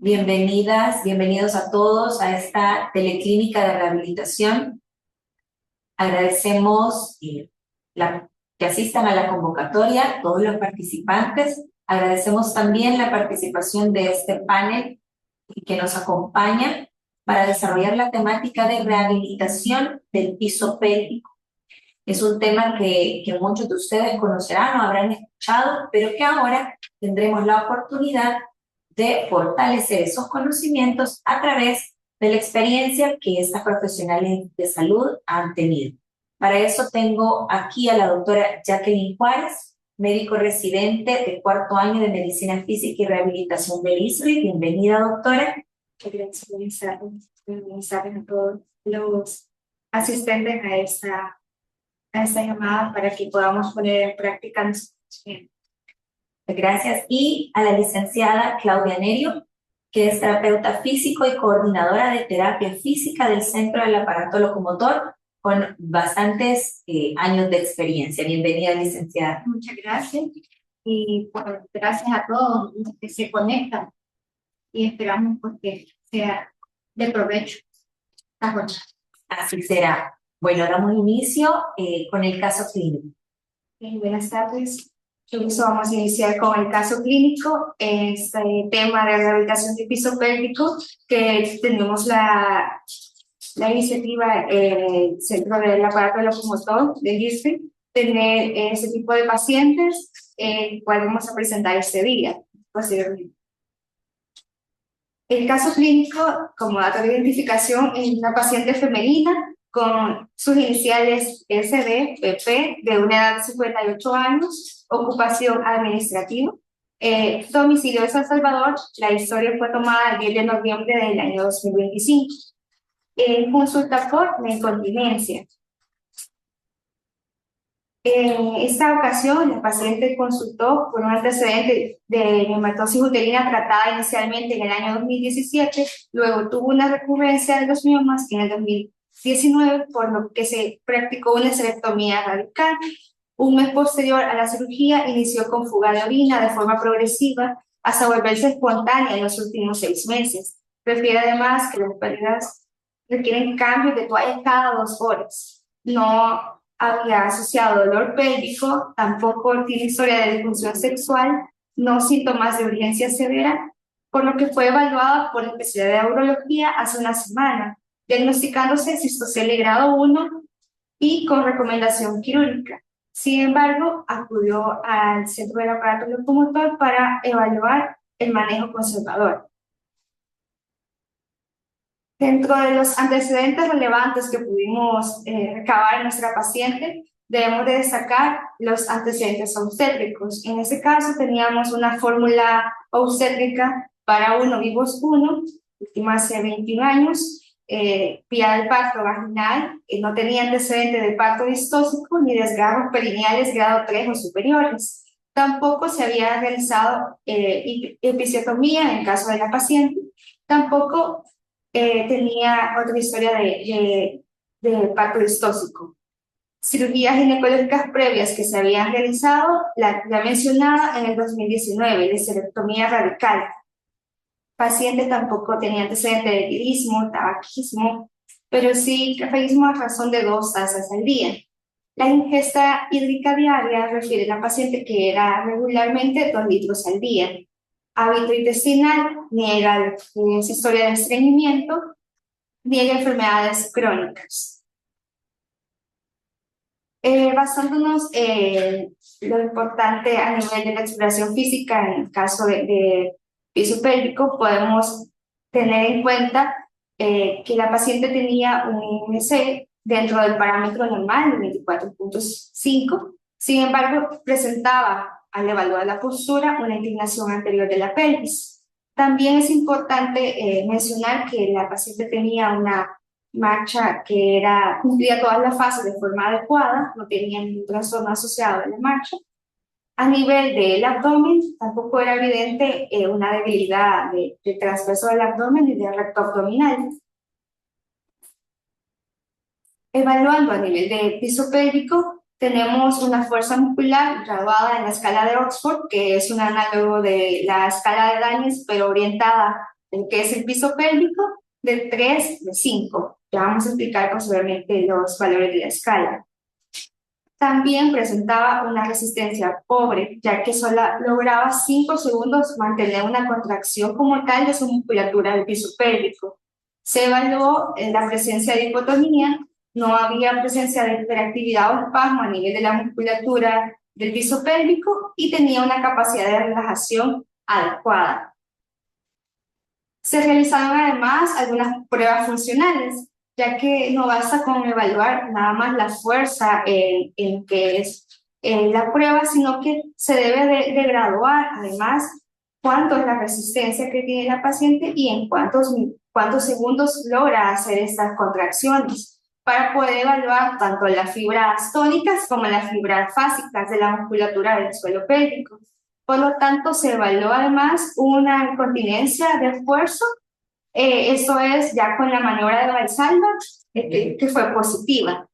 Bienvenidas, bienvenidos a todos a esta teleclínica de rehabilitación. Agradecemos que asistan a la convocatoria, todos los participantes. Agradecemos también la participación de este panel que nos acompaña para desarrollar la temática de rehabilitación del piso pélvico. Es un tema que muchos de ustedes conocerán o habrán escuchado, pero que ahora tendremos la oportunidad de fortalecer esos conocimientos a través de la experiencia que estas profesionales de salud han tenido. Para eso tengo aquí a la doctora Jacqueline Juárez, médico residente de cuarto año de Medicina Física y Rehabilitación del ISRI. Bienvenida, doctora. Gracias, buenas tardes a todos los asistentes a esta llamada para que podamos poner en práctica nuestro conocimiento. Gracias. Y a la licenciada Claudia Nerio, que es terapeuta físico y coordinadora de terapia física del Centro del Aparato Locomotor, con bastantes años de experiencia. Bienvenida, licenciada. Muchas gracias. Y bueno, gracias a todos los que se conectan. Y esperamos que sea de provecho. Así será. Bueno, damos inicio con el caso clínico. Buenas tardes. Vamos a iniciar con el caso clínico, este tema de rehabilitación del piso pélvico, que tenemos la iniciativa el Centro del Aparato Locomotor del ISRI, tener ese tipo de pacientes, cual vamos a presentar este día, posteriormente. El caso clínico, como dato de identificación, es una paciente femenina con sus iniciales SD, PP, de una edad de 58 años, ocupación administrativa, domicilio de San Salvador. La historia fue tomada el 10 de noviembre del año 2025. Consulta por la incontinencia. En esta ocasión, la paciente consultó por un antecedente de neumatosis uterina tratada inicialmente en el año 2017, luego tuvo una recurrencia de los miomas en el 2019, por lo que se practicó una esterectomía radical. Un mes posterior a la cirugía inició con fuga de orina de forma progresiva hasta volverse espontánea en los últimos 6 meses. Refiere además que las pérdidas requieren cambios de toalla cada 2 horas. No había asociado dolor pélvico, tampoco tiene historia de disfunción sexual, no síntomas de urgencia severa, por lo que fue evaluada por la especialidad de urología hace una semana, diagnosticándose cistocele grado 1 y con recomendación quirúrgica. Sin embargo, acudió al Centro del Aparato Locomotor para evaluar el manejo conservador. Dentro de los antecedentes relevantes que pudimos recabar en nuestra paciente, debemos de destacar los antecedentes obstétricos. En este caso teníamos una fórmula obstétrica para 1 vivos 1, última hace 21 años, vía del parto vaginal, no tenía antecedente de parto distóxico ni desgarros perineales grado 3 o superiores. Tampoco se había realizado episiotomía en el caso de la paciente, tampoco tenía otra historia de parto distóxico. Cirugías ginecológicas previas que se habían realizado, la mencionada en el 2019, la esterectomía radical. Paciente tampoco tenía antecedente de lirismo, tabaquismo, pero sí cafeísmo a razón de 2 tazas al día. La ingesta hídrica diaria refiere a la paciente que era regularmente 2 litros al día. Hábito intestinal, niega historia de estreñimiento, niega enfermedades crónicas. Basándonos en lo importante a nivel de la exploración física, en el caso de piso pélvico, podemos tener en cuenta que la paciente tenía un IMC dentro del parámetro normal, de 24.5, sin embargo, presentaba al evaluar la postura una inclinación anterior de la pelvis. También es importante mencionar que la paciente tenía una marcha que cumplía todas las fases de forma adecuada, no tenía ningún trastorno asociado a la marcha. A nivel del abdomen, tampoco era evidente una debilidad de transverso del abdomen ni de recto abdominal. Evaluando a nivel de piso pélvico, tenemos una fuerza muscular graduada en la escala de Oxford, que es un análogo de la escala de Daniels, pero orientada que es el piso pélvico, de 3 de 5. Ya vamos a explicar posteriormente los valores de la escala. También presentaba una resistencia pobre, ya que solo lograba 5 segundos mantener una contracción como tal de su musculatura del piso pélvico. Se evaluó la presencia de hipotonía, no había presencia de hiperactividad o espasmo a nivel de la musculatura del piso pélvico y tenía una capacidad de relajación adecuada. Se realizaron además algunas pruebas funcionales, ya que no basta con evaluar nada más la fuerza en que es la prueba, sino que se debe de graduar además cuánto es la resistencia que tiene la paciente y en cuántos segundos logra hacer estas contracciones, para poder evaluar tanto las fibras tónicas como las fibras fásicas de la musculatura del suelo pélvico. Por lo tanto, se evaluó además una continencia de esfuerzo, eso es ya con la maniobra de Valsalva, que fue positiva.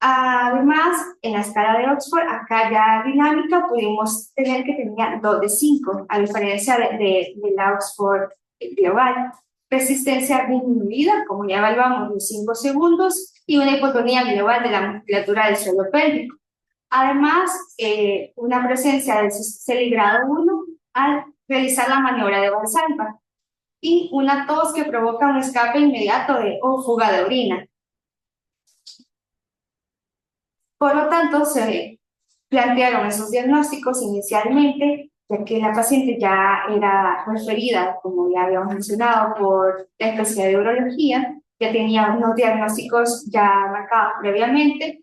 Además, en la escala de Oxford, acá ya dinámica, pudimos tener que tenía 2 de 5, a diferencia de la Oxford global. Resistencia disminuida, como ya evaluamos, de 5 segundos, y una hipotonía global de la musculatura del suelo pélvico. Además, una presencia del CELI grado 1 al realizar la maniobra de Valsalva y una tos que provoca un escape inmediato o fuga de orina. Por lo tanto, se plantearon esos diagnósticos inicialmente, ya que la paciente ya era referida, como ya habíamos mencionado, por la especialidad de urología, ya tenía unos diagnósticos ya marcados previamente,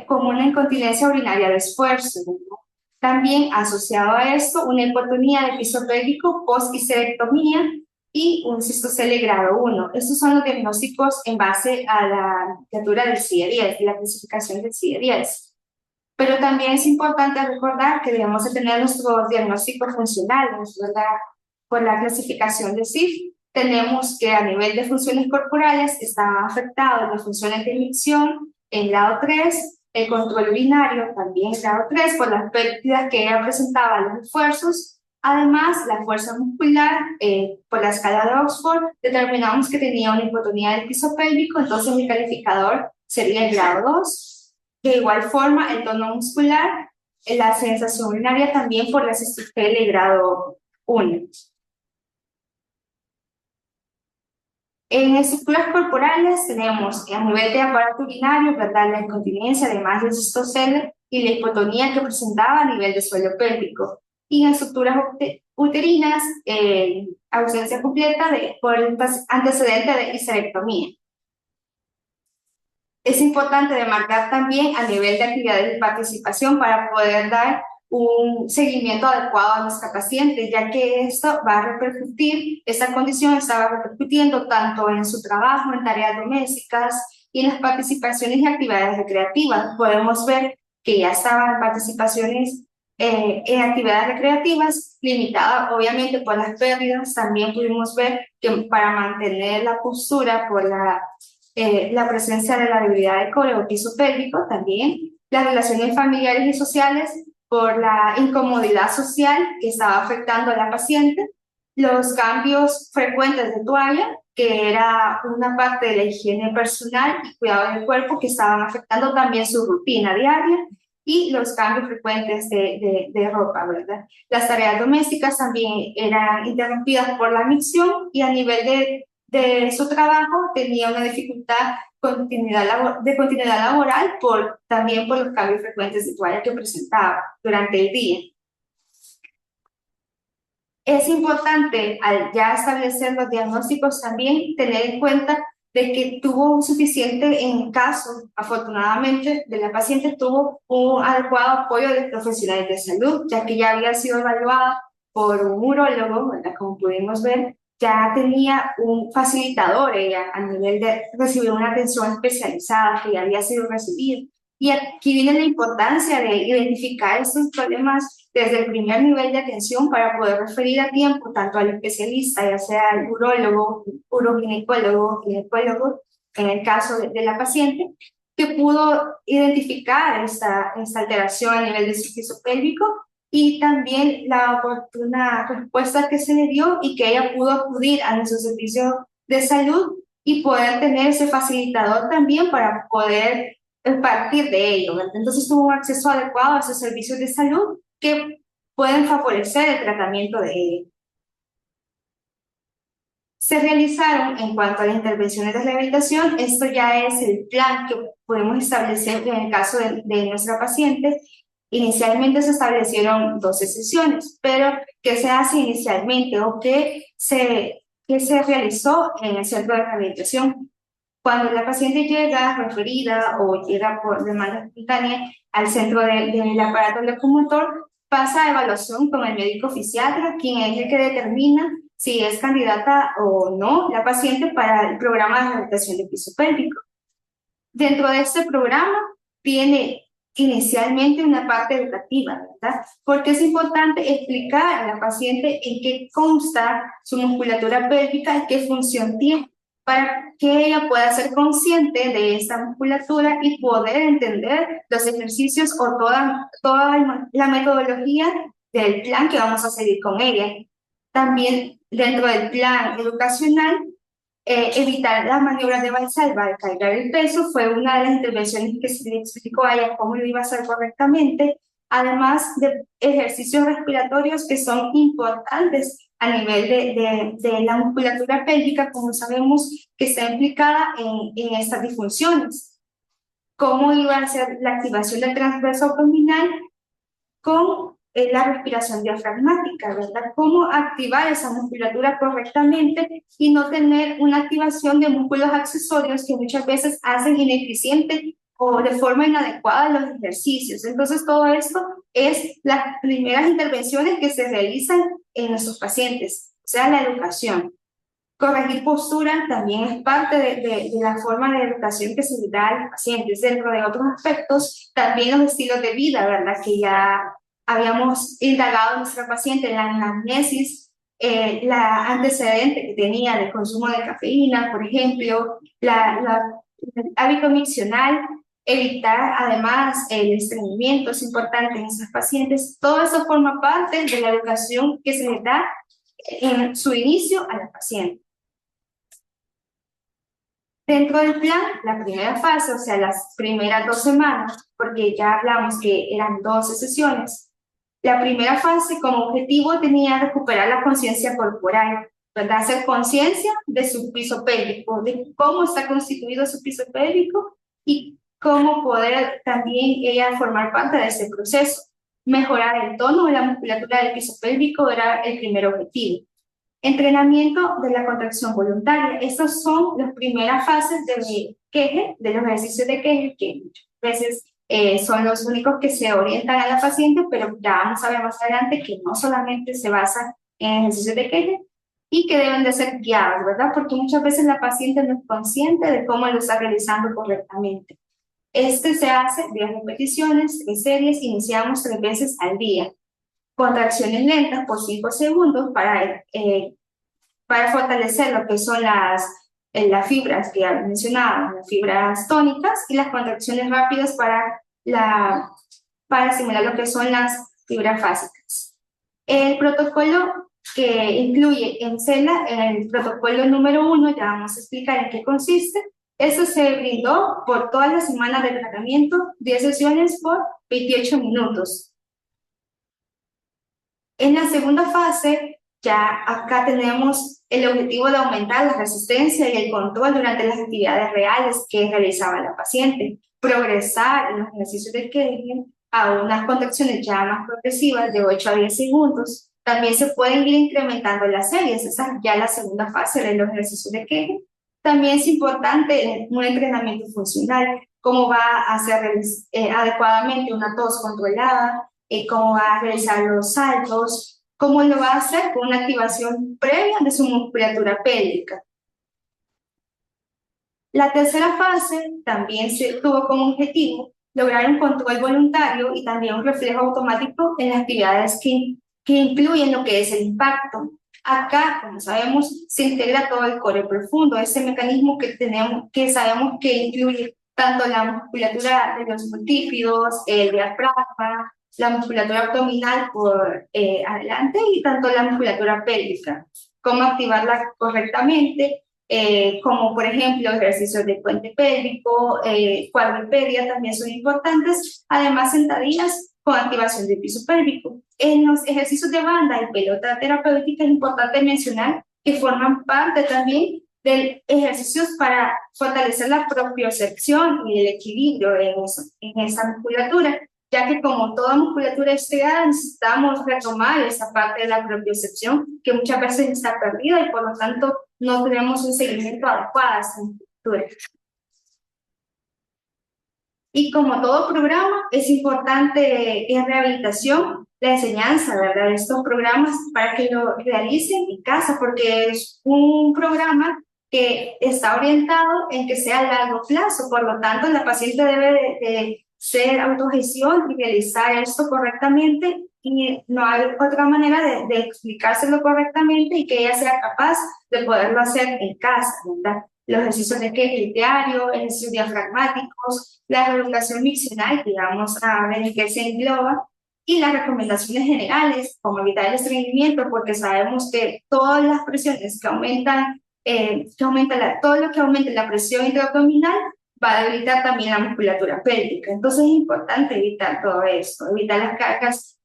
como una incontinencia urinaria de esfuerzo, ¿no? También asociado a esto, una hipotonía de piso pélvico post-histerectomía y un cistocele grado 1. Estos son los diagnósticos en base a la literatura del CIE-10 y la clasificación del CIE-10. Pero también es importante recordar que debemos de tener nuestros diagnósticos funcionales, ¿verdad? Por la clasificación de CIF, tenemos que a nivel de funciones corporales estaban afectadas las funciones de micción en grado 3, el control urinario también en grado 3 por las pérdidas que presentaban los esfuerzos. Además, la fuerza muscular, por la escala de Oxford, determinamos que tenía una hipotonía del piso pélvico, entonces el calificador sería el grado 2. De igual forma, el tono muscular, la sensación urinaria también por la cistocele grado 1. En estructuras corporales tenemos a nivel de aparato urinario, ¿verdad? La incontinencia, además del cistocele y la hipotonía que presentaba a nivel de suelo pélvico. Y en estructuras uterinas, ausencia completa por el antecedente de histerectomía. Es importante demarcar también a nivel de actividades de participación para poder dar un seguimiento adecuado a nuestra paciente, ya que esto va a repercutir, esta condición estaba repercutiendo tanto en su trabajo, en tareas domésticas y en las participaciones y actividades recreativas. Podemos ver que ya estaban participaciones en actividades recreativas, limitadas obviamente por las pérdidas. También pudimos ver que para mantener la postura por la presencia de la debilidad del core o piso pélvico, también las relaciones familiares y sociales por la incomodidad social que estaba afectando a la paciente, los cambios frecuentes de toalla, que era una parte de la higiene personal y cuidado del cuerpo que estaban afectando también su rutina diaria, y los cambios frecuentes de ropa, ¿verdad? Las tareas domésticas también eran interrumpidas por la micción y a nivel de su trabajo tenía una dificultad de continuidad laboral también por los cambios frecuentes de toalla que presentaba durante el día. Es importante, al ya establecer los diagnósticos, también tener en cuenta de que tuvo un suficiente, en caso, afortunadamente, de la paciente tuvo un adecuado apoyo de profesionales de salud, ya que ya había sido evaluada por un urólogo, ¿verdad? Como pudimos ver, ya tenía un facilitador ella a nivel de recibir una atención especializada que ya había sido recibida. Y aquí viene la importancia de identificar estos problemas desde el primer nivel de atención para poder referir a tiempo tanto al especialista, ya sea el urólogo, uroginecólogo, ginecólogo, en el caso de la paciente, que pudo identificar esta alteración a nivel del piso pélvico y también la oportuna respuesta que se le dio y que ella pudo acudir a nuestro servicio de salud y poder tener ese facilitador también para poder partir de ello, ¿verdad? Entonces tuvo un acceso adecuado a esos servicios de salud que pueden favorecer el tratamiento de ella. Se realizaron en cuanto a las intervenciones de rehabilitación, esto ya es el plan que podemos establecer en el caso de nuestra paciente. Inicialmente se establecieron 12 sesiones, pero ¿qué se hace inicialmente o qué se realizó en el centro de rehabilitación? Cuando la paciente llega referida o llega por demanda espontánea al centro del aparato locomotor, pasa a evaluación con el médico fisiatra, quien es el que determina si es candidata o no la paciente para el programa de rehabilitación de piso pélvico. Dentro de este programa tiene inicialmente una parte educativa, ¿verdad? Porque es importante explicar a la paciente en qué consta su musculatura pélvica y qué función tiene, para que ella pueda ser consciente de esta musculatura y poder entender los ejercicios o toda la metodología del plan que vamos a seguir con ella. También dentro del plan educacional, evitar las maniobras de Valsalva al cargar el peso fue una de las intervenciones que se le explicó a ella cómo lo iba a hacer correctamente, además de ejercicios respiratorios que son importantes a nivel de la musculatura pélvica, como sabemos que está implicada en estas disfunciones. Cómo iba a hacer la activación del transverso abdominal con la respiración diafragmática, ¿verdad? Cómo activar esa musculatura correctamente y no tener una activación de músculos accesorios que muchas veces hacen ineficiente o de forma inadecuada los ejercicios. Entonces, todo esto es las primeras intervenciones que se realizan en nuestros pacientes, o sea, la educación. Corregir postura también es parte de la forma de educación que se le da a los pacientes. Dentro de otros aspectos, también los estilos de vida, ¿verdad? Que ya habíamos indagado a nuestra paciente en la anamnesis, la antecedente que tenía de consumo de cafeína, por ejemplo, el hábito miccional, evitar además el estreñimiento, es importante en estos pacientes. Todo eso forma parte de la educación que se le da en su inicio a la paciente. Dentro del plan, la primera fase, o sea, las primeras 2 semanas, porque ya hablamos que eran 12 sesiones, la primera fase como objetivo tenía recuperar la conciencia corporal, ¿verdad? Hacer conciencia de su piso pélvico, de cómo está constituido su piso pélvico y cómo poder también ella formar parte de ese proceso. Mejorar el tono de la musculatura del piso pélvico era el primer objetivo. Entrenamiento de la contracción voluntaria. Estas son las primeras fases de Kegel, de los ejercicios de Kegel, que muchas veces son los únicos que se orientan a la paciente, pero ya vamos a ver más adelante que no solamente se basan en ejercicios de Kegel y que deben de ser guiados, ¿verdad? Porque muchas veces la paciente no es consciente de cómo lo está realizando correctamente. Este se hace 10 repeticiones, 3 series, iniciamos 3 veces al día. Contracciones lentas por 5 segundos para fortalecer lo que son las fibras que ya mencionaba, las fibras tónicas, y las contracciones rápidas para simular lo que son las fibras fásicas. El protocolo que incluye en CELA, el protocolo número 1, ya vamos a explicar en qué consiste. Eso se brindó por todas las semanas de tratamiento, 10 sesiones por 28 minutos. En la segunda fase, ya acá tenemos el objetivo de aumentar la resistencia y el control durante las actividades reales que realizaba la paciente, progresar en los ejercicios de Kegel a unas contracciones ya más progresivas de 8 a 10 segundos. También se pueden ir incrementando las series, esa es ya la segunda fase de los ejercicios de Kegel. También es importante un entrenamiento funcional, cómo va a hacer adecuadamente una tos controlada, cómo va a realizar los saltos, cómo lo va a hacer con una activación previa de su musculatura pélvica. La tercera fase también se tuvo como objetivo lograr un control voluntario y también un reflejo automático en las actividades que incluyen lo que es el impacto. Acá, como sabemos, se integra todo el core profundo, ese mecanismo que sabemos que incluye tanto la musculatura de los multífidos, el diafragma, la musculatura abdominal por adelante y tanto la musculatura pélvica. Cómo activarla correctamente, como por ejemplo ejercicios de puente pélvico, cuadripedia también son importantes, además sentadillas con activación del piso pélvico. En los ejercicios de banda y pelota terapéutica es importante mencionar que forman parte también de ejercicios para fortalecer la propiocepción y el equilibrio en esa musculatura, ya que como toda musculatura estirada necesitamos retomar esa parte de la propiocepción que muchas veces está perdida y por lo tanto no tenemos un seguimiento adecuado a esa musculatura. Y como todo programa, es importante en rehabilitación la enseñanza, ¿verdad?, de estos programas para que lo realicen en casa, porque es un programa que está orientado en que sea a largo plazo, por lo tanto la paciente debe de ser autogestión y realizar esto correctamente y no hay otra manera de explicárselo correctamente y que ella sea capaz de poderlo hacer en casa, ¿verdad? Los ejercicios de Kegel diario, ejercicios diafragmáticos, la reeducación miccional, digamos, a ver en qué se engloba, y las recomendaciones generales, como evitar el estreñimiento, porque sabemos que todas las presiones que aumentan, todo lo que aumente la presión intraabdominal va a debilitar también la musculatura pélvica. Entonces es importante evitar todo esto, evitar las cargas,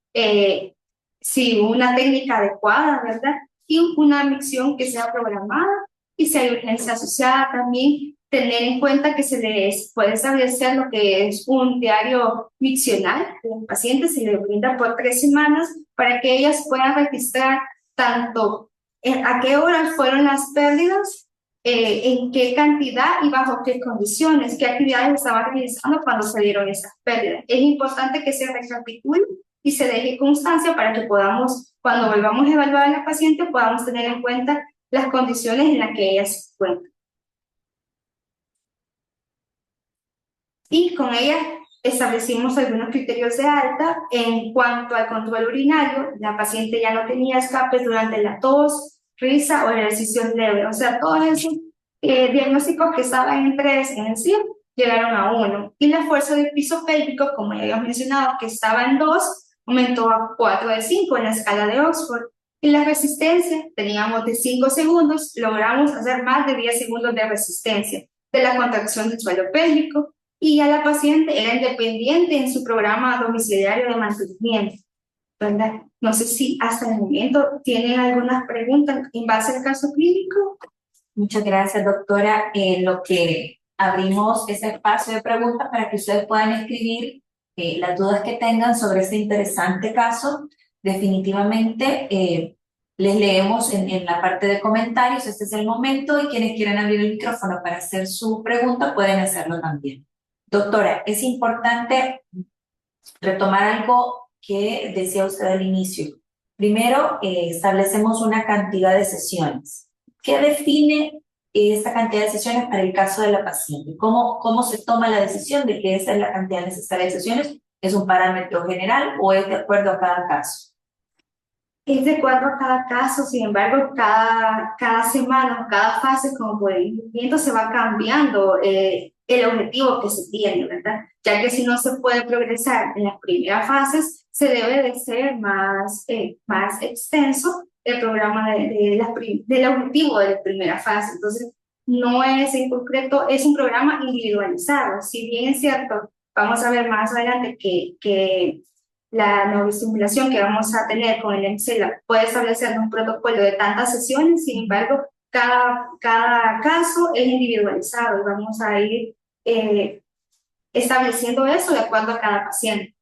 sí, una técnica adecuada, ¿verdad? Y una micción que sea programada, y si hay urgencia asociada también, tener en cuenta que se les puede establecer lo que es un diario miccional a los pacientes, se les brinda por 3 semanas para que ellas puedan registrar tanto a qué horas fueron las pérdidas, en qué cantidad y bajo qué condiciones, qué actividades estaban realizando cuando se dieron esas pérdidas. Es importante que se recapitule y se deje constancia para que podamos, cuando volvamos a evaluar a la paciente, podamos tener en cuenta las condiciones en las que ella se encuentra. Y con ella establecimos algunos criterios de alta. En cuanto al control urinario, la paciente ya no tenía escapes durante la tos, risa o ejercicios leves. O sea, todos esos diagnósticos que estaban en 3 en sí llegaron a 1. Y la fuerza del piso pélvico, como ya habíamos mencionado, que estaba en 2, aumentó a 4 de 5 en la escala de Oxford. Y la resistencia, teníamos de 5 segundos, logramos hacer más de 10 segundos de resistencia de la contracción del suelo pélvico, y a la paciente era independiente en su programa domiciliario de mantenimiento, ¿verdad? No sé si hasta el momento tienen algunas preguntas en base al caso clínico. Muchas gracias, doctora. Lo que abrimos ese espacio de preguntas para que ustedes puedan escribir las dudas que tengan sobre este interesante caso. Definitivamente les leemos en la parte de comentarios. Este es el momento y quienes quieran abrir el micrófono para hacer su pregunta pueden hacerlo también. Doctora, es importante retomar algo que decía usted al inicio. Primero, establecemos una cantidad de sesiones. ¿Qué define esta cantidad de sesiones para el caso de la paciente? ¿Cómo se toma la decisión de que esa es la cantidad necesaria de sesiones? ¿Es un parámetro general o es de acuerdo a cada caso? Es de acuerdo a cada caso, sin embargo, cada semana, cada fase, como por el viendo, se va cambiando el objetivo que se tiene, ¿verdad? Ya que si no se puede progresar en las primeras fases, se debe de ser más extenso el programa del objetivo de la primera fase. Entonces, no es en concreto, es un programa individualizado. Si bien es cierto, vamos a ver más adelante que la neuroestimulación que vamos a tener con el EMSELA puede establecer un protocolo de tantas sesiones, sin embargo, cada caso es individualizado y vamos a ir estableciendo eso de acuerdo a cada paciente.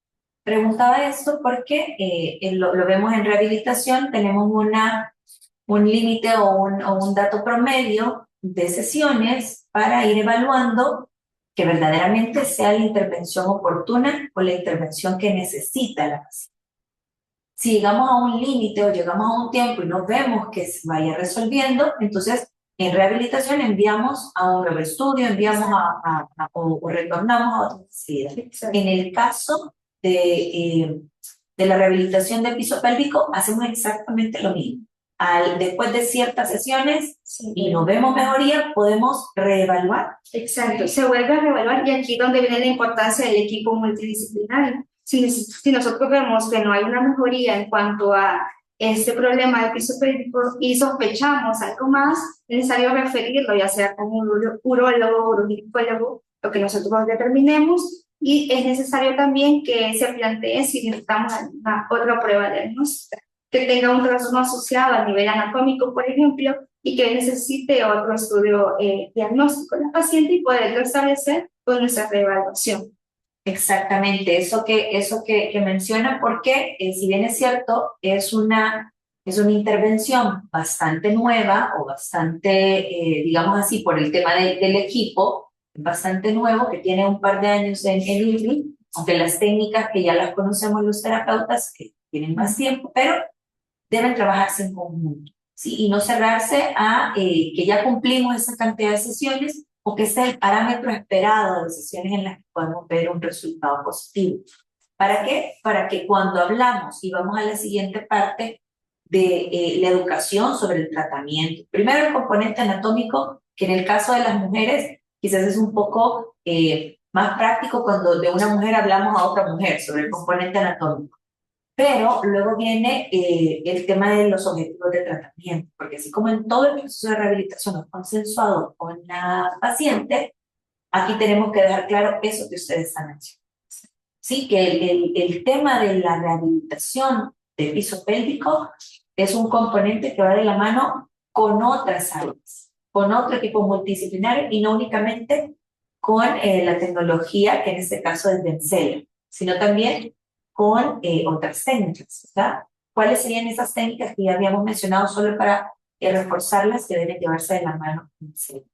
Preguntaba esto porque lo vemos en rehabilitación, tenemos un límite o un dato promedio de sesiones para ir evaluando que verdaderamente sea la intervención oportuna o la intervención que necesita la paciente. Si llegamos a un límite o llegamos a un tiempo y no vemos que se vaya resolviendo, entonces en rehabilitación enviamos a un nuevo estudio, enviamos o retornamos a otra necesidad. En el caso de la rehabilitación del piso pélvico, hacemos exactamente lo mismo. Después de ciertas sesiones y no vemos mejoría, podemos reevaluar. Exacto, se vuelve a reevaluar y aquí es donde viene la importancia del equipo multidisciplinario, si nosotros vemos que no hay una mejoría en cuanto a este problema del piso pélvico y sospechamos algo más, es necesario referirlo, ya sea con un urólogo, uroginecólogo, lo que nosotros determinemos, y es necesario también que se plantee si necesitamos alguna otra prueba diagnóstica, que tenga un trastorno asociado a nivel anatómico, por ejemplo, y que necesite otro estudio diagnóstico del paciente y poderlo establecer con nuestra reevaluación. Exactamente, eso que menciona, porque si bien es cierto, es una intervención bastante nueva o bastante, digamos así, por el tema del equipo, bastante nuevo, que tiene un par de años en IRRI, aunque las técnicas que ya las conocemos los terapeutas, que tienen más tiempo, pero deben trabajarse en conjunto, ¿sí? Y no cerrarse a que ya cumplimos esa cantidad de sesiones o que sea el parámetro esperado de sesiones en las que podemos ver un resultado positivo. ¿Para qué? Para que cuando hablamos y vamos a la siguiente parte de la educación sobre el tratamiento, primero el componente anatómico, que en el caso de las mujeres quizás es un poco más práctico cuando de una mujer hablamos a otra mujer sobre el componente anatómico. Pero luego viene el tema de los objetivos de tratamiento, porque así como en todo el proceso de rehabilitación es consensuado con la paciente, aquí tenemos que dejar claro eso que ustedes están mencionando. Sí, que el tema de la rehabilitación de piso pélvico es un componente que va de la mano con otras áreas, con otro equipo multidisciplinario y no únicamente con la tecnología, que en este caso es Vencela, sino también con otras técnicas, ¿verdad? ¿Cuáles serían esas técnicas que ya habíamos mencionado solo para reforzarlas que deben llevarse de la mano en serio?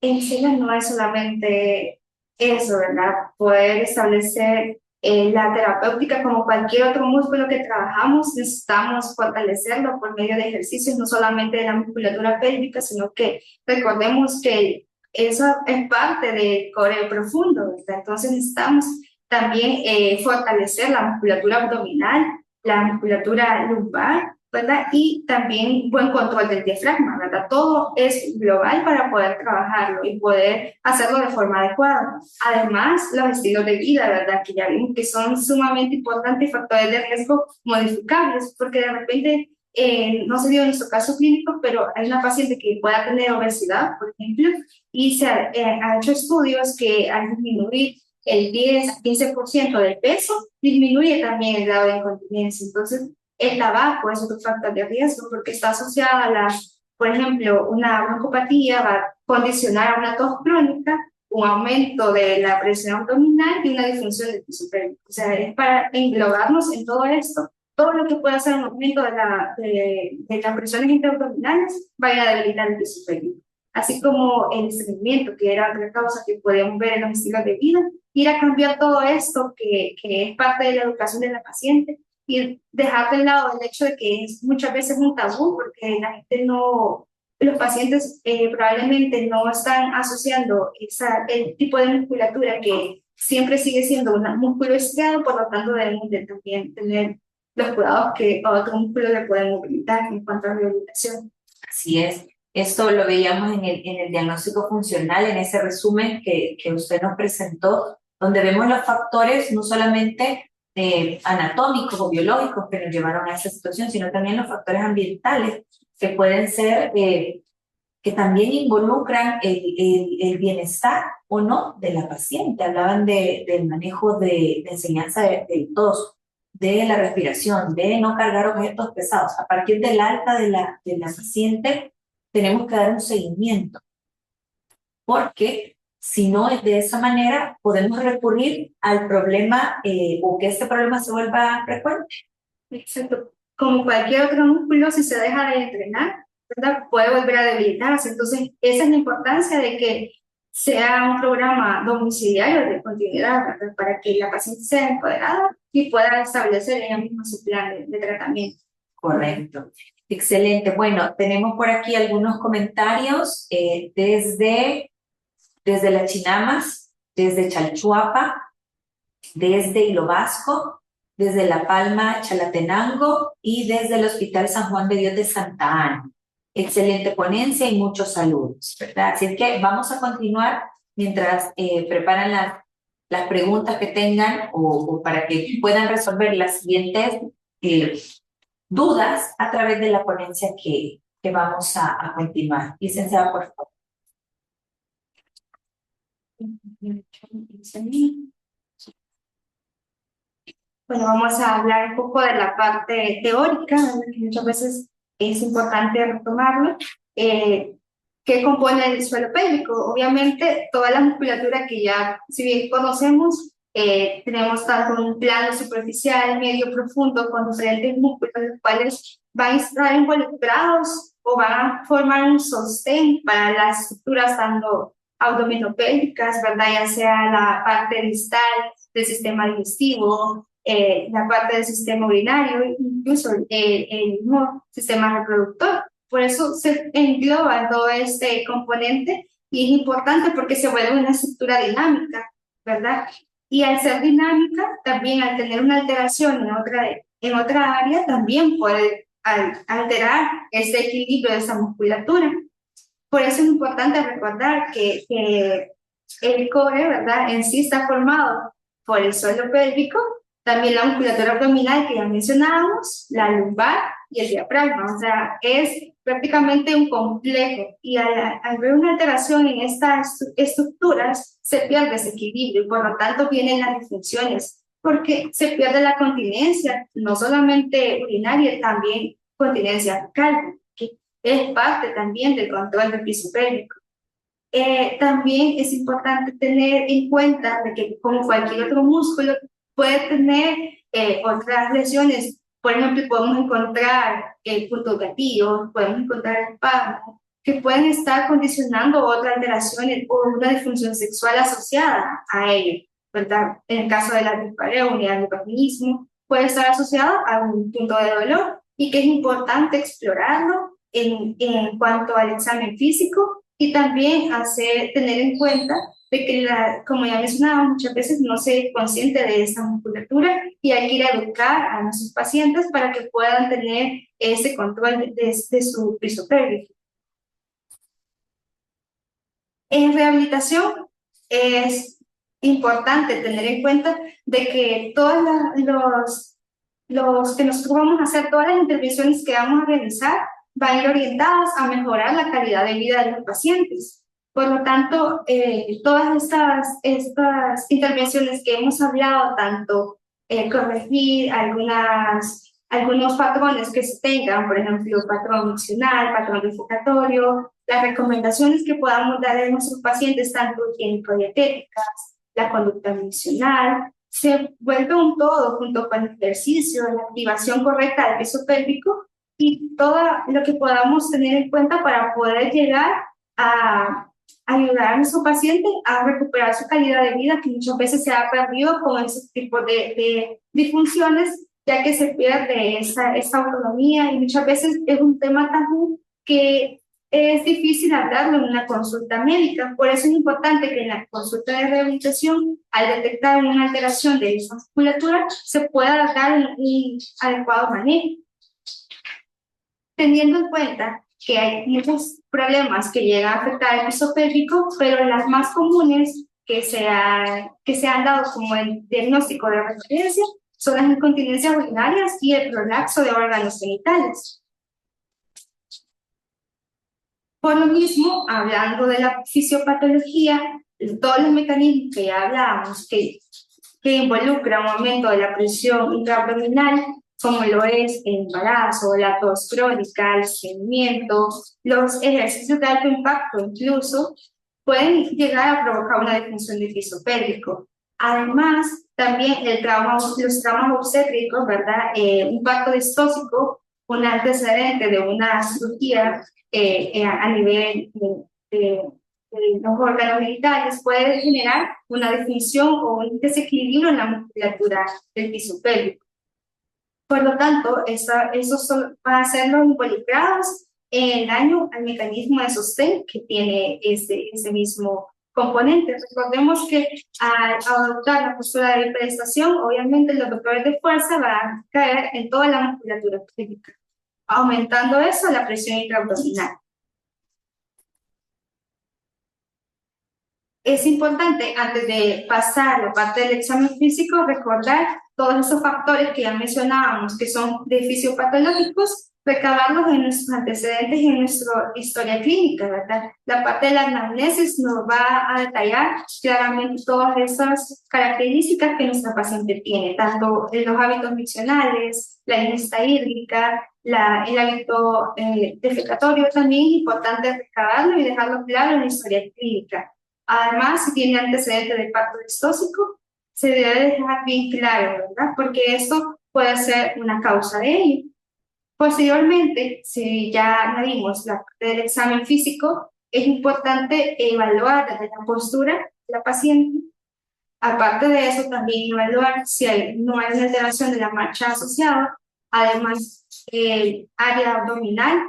En Chile no es solamente eso, ¿verdad? Poder establecer la terapéutica como cualquier otro músculo que trabajamos, necesitamos fortalecerlo por medio de ejercicios, no solamente de la musculatura pélvica, sino que recordemos que eso es parte del core profundo, ¿verdad? Entonces necesitamos también fortalecer la musculatura abdominal, la musculatura lumbar, ¿verdad? Y también buen control del diafragma, ¿verdad? Todo es global para poder trabajarlo y poder hacerlo de forma adecuada. Además, los estilos de vida, ¿verdad? Que ya vimos que son sumamente importantes factores de riesgo modificables, porque de repente, no se dio en nuestro caso clínico, pero hay una paciente que pueda tener obesidad, por ejemplo, y se ha hecho estudios que al disminuir el 10-15% del peso, disminuye también el grado de incontinencia. Entonces, el tabaco es otro factor de riesgo porque está asociada a la, por ejemplo, una broncopatía va a condicionar a una tos crónica, un aumento de la presión abdominal y una disfunción del piso pélvico. O sea, es para englobarnos en todo esto. Todo lo que pueda hacer un aumento de las presiones intraabdominales vaya a debilitar el piso pélvico. Así como el estreñimiento, que era otra causa que podíamos ver en los estilos de vida, ir a cambiar todo esto que es parte de la educación de la paciente y dejar de lado el hecho de que es muchas veces un tabú, porque la gente no, los pacientes probablemente no están asociando el tipo de musculatura que siempre sigue siendo un músculo estriado, por lo tanto debemos de también tener los cuidados que a otro músculo le pueden movilizar en cuanto a rehabilitación. Así es. Esto lo veíamos en el diagnóstico funcional, en ese resumen que usted nos presentó, donde vemos los factores no solamente anatómicos o biológicos que nos llevaron a esa situación, sino también los factores ambientales que pueden ser, que también involucran el bienestar o no de la paciente. Hablaban del manejo de enseñanza del tos, de la respiración, de no cargar objetos pesados. A partir del alta de la paciente, tenemos que dar un seguimiento, porque si no es de esa manera, podemos recurrir al problema o que este problema se vuelva frecuente. Exacto. Como cualquier otro músculo, si se deja de entrenar, ¿verdad? Puede volver a debilitarse. Entonces, esa es la importancia de que sea un programa domiciliario de continuidad, ¿verdad? Para que la paciente sea empoderada y pueda establecer ella misma su plan de tratamiento. Correcto. Excelente. Bueno, tenemos por aquí algunos comentarios desde Las Chinamas, desde Chalchuapa, desde Hilo Vasco, desde La Palma, Chalatenango y desde el Hospital San Juan de Dios de Santa Ana. Excelente ponencia y muchos saludos, ¿verdad? Así es que vamos a continuar mientras preparan las preguntas que tengan o para que puedan resolver las siguientes dudas a través de la ponencia que vamos a continuar. Licenciada, por favor. Bueno, vamos a hablar un poco de la parte teórica, ¿verdad? Que muchas veces es importante retomarlo. ¿Qué compone el suelo pélvico? Obviamente, toda la musculatura que ya, si bien conocemos, tenemos tanto un plano superficial, medio, profundo, con diferentes músculos, los cuales van a estar involucrados o van a formar un sostén para las estructuras tanto abdominopélvicas, ¿verdad? Ya sea la parte distal del sistema digestivo, la parte del sistema urinario, incluso el mismo sistema reproductor. Por eso se engloba todo este componente y es importante porque se vuelve una estructura dinámica, ¿verdad? Y al ser dinámica, también al tener una alteración en otra área, también puede alterar ese equilibrio de esa musculatura. Por eso es importante recordar que el core, ¿verdad? En sí está formado por el suelo pélvico, también la musculatura abdominal que ya mencionábamos, la lumbar y el diafragma. O sea, es prácticamente un complejo y al ver una alteración en estas estructuras se pierde ese equilibrio y por lo tanto vienen las disfunciones porque se pierde la continencia, no solamente urinaria, también continencia fecal, que es parte también del control del piso pélvico. También es importante tener en cuenta de que como cualquier otro músculo puede tener otras lesiones. Por ejemplo, podemos encontrar puntos gatillos, podemos encontrar espasmos que pueden estar condicionando otras alteraciones o una disfunción sexual asociada a ello, ¿verdad? En el caso de la dispareunia, el vaginismo, puede estar asociado a un punto de dolor y que es importante explorarlo en cuanto al examen físico y también tener en cuenta de que, como ya mencionaba, muchas veces no se es consciente de esta musculatura y hay que ir a educar a nuestros pacientes para que puedan tener ese control de su piso pélvico. En rehabilitación es importante tener en cuenta de que todos los que nosotros vamos a hacer, todas las intervenciones que vamos a realizar, van a ir orientadas a mejorar la calidad de vida de los pacientes. Por lo tanto, todas estas intervenciones que hemos hablado, tanto corregir algunos patrones que se tengan, por ejemplo, patrón miccional, patrón defecatorio, las recomendaciones que podamos dar a nuestros pacientes, tanto higiénico-dietéticas, la conducta miccional, se vuelve un todo junto con el ejercicio, la activación correcta del piso pélvico y todo lo que podamos tener en cuenta para poder llegar a ayudar a nuestro paciente a recuperar su calidad de vida que muchas veces se ha perdido con ese tipo de disfunciones, ya que se pierde esa autonomía y muchas veces es un tema tabú que es difícil hablarlo en una consulta médica. Por eso es importante que en la consulta de rehabilitación, al detectar una alteración de esa musculatura, se pueda dar un adecuado manejo. Teniendo en cuenta que hay muchos problemas que llegan a afectar el piso pélvico, pero las más comunes que se han dado como el diagnóstico de referencia son las incontinencias urinarias y el prolapso de órganos genitales. Por lo mismo, hablando de la fisiopatología, todos los mecanismos que ya hablábamos, que involucran un aumento de la presión intraabdominal, como lo es el embarazo, la tos crónica, el estreñimiento, los ejercicios de alto impacto incluso, pueden llegar a provocar una disfunción del piso pélvico. Además, también los traumas obstétricos, ¿verdad? Un pacto distóxico, un antecedente de una cirugía a nivel de los órganos genitales puede generar una disfunción o un desequilibrio en la musculatura del piso pélvico. Por lo tanto, esos van a ser los involucrados en el daño al mecanismo de sostén que tiene ese mismo componente. Recordemos que al adoptar la postura de hiperestación, obviamente los vectores de fuerza van a caer en toda la musculatura pélvica, aumentando eso la presión intraabdominal. es importante, antes de pasar la parte del examen físico, recordar todos esos factores que ya mencionábamos, que son de fisiopatológicos, recabarlos en nuestros antecedentes y en nuestra historia clínica, ¿verdad? La parte de la anamnesis nos va a detallar claramente todas esas características que nuestra paciente tiene, tanto en los hábitos miccionales, la ingesta hídrica, el hábito defecatorio también es importante recabarlo y dejarlo claro en la historia clínica. Además, si tiene antecedentes de parto distóxico, se debe dejar bien claro, ¿verdad? Porque esto puede ser una causa de ello. Posteriormente, si ya añadimos la parte del examen físico, es importante evaluar desde la postura de la paciente. Aparte de eso, también evaluar si no hay una alteración de la marcha asociada. Además, el área abdominal,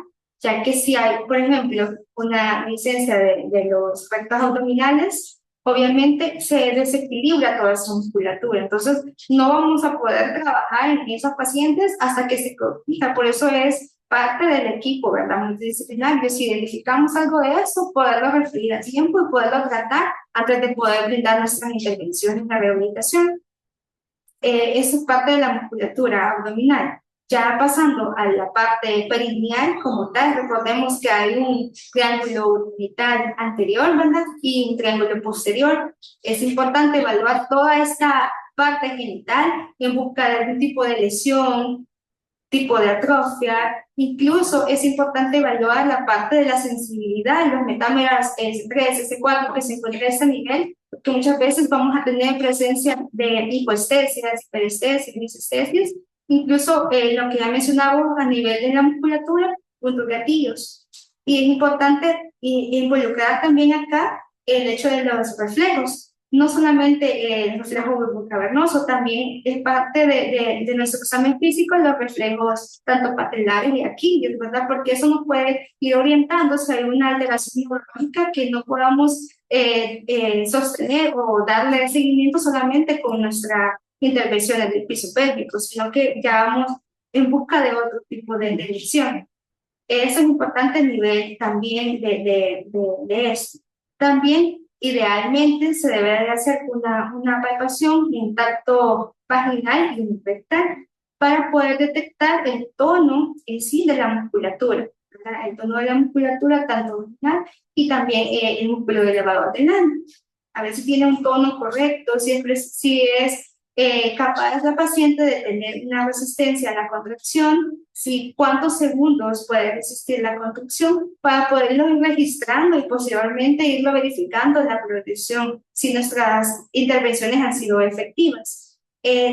ya que si hay, por ejemplo, una licencia de los rectos abdominales, obviamente se desequilibra toda esa musculatura. Entonces, no vamos a poder trabajar en esos pacientes hasta que se corrija. Por eso es parte del equipo, ¿verdad? Multidisciplinario. Si identificamos algo de eso, poderlo referir a tiempo y poderlo tratar antes de poder brindar nuestras intervenciones en la rehabilitación. Eso es parte de la musculatura abdominal. Ya pasando a la parte perineal como tal, recordemos que hay un triángulo genital anterior, ¿verdad? Y un triángulo posterior. Es importante evaluar toda esta parte genital en busca de algún tipo de lesión, tipo de atrofia. Incluso es importante evaluar la parte de la sensibilidad en los metámeras S3, S4 que se encuentra a este nivel, porque muchas veces vamos a tener presencia de hipoestesias, hiperestesias, disestesias, incluso lo que ya mencionaba a nivel de la musculatura, puntos gatillos. Y es importante involucrar también acá el hecho de los reflejos. No solamente el reflejo cavernoso, también es parte de nuestro examen físico, los reflejos tanto papilares y aquí, ¿verdad? Porque eso nos puede ir orientando si hay una alteración neurológica que no podamos sostener o darle seguimiento solamente con nuestra intervención en el piso pélvico, sino que ya vamos en busca de otro tipo de lesión. Eso es importante a nivel también de esto. También, idealmente, se debe de hacer una palpación en tacto vaginal y rectal para poder detectar el tono en sí de la musculatura, ¿verdad? El tono de la musculatura, tanto vaginal y también el músculo elevador del ano. A ver si tiene un tono correcto, si es capaz la paciente de tener una resistencia a la contracción, si cuántos segundos puede resistir la contracción para poderlo ir registrando y posteriormente irlo verificando en la progresión si nuestras intervenciones han sido efectivas.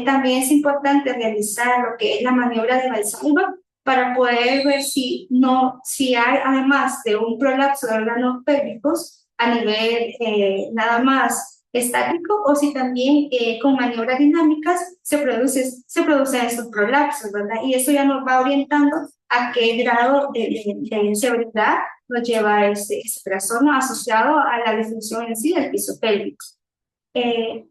También es importante realizar lo que es la maniobra de Valsalva para poder ver si hay, además de un prolapso de órganos pélvicos a nivel nada más estático, o si también con maniobras dinámicas se producen estos prolapsos, ¿verdad? Y eso ya nos va orientando a qué grado de severidad nos lleva ese trastorno asociado a la disfunción en sí del piso pélvico.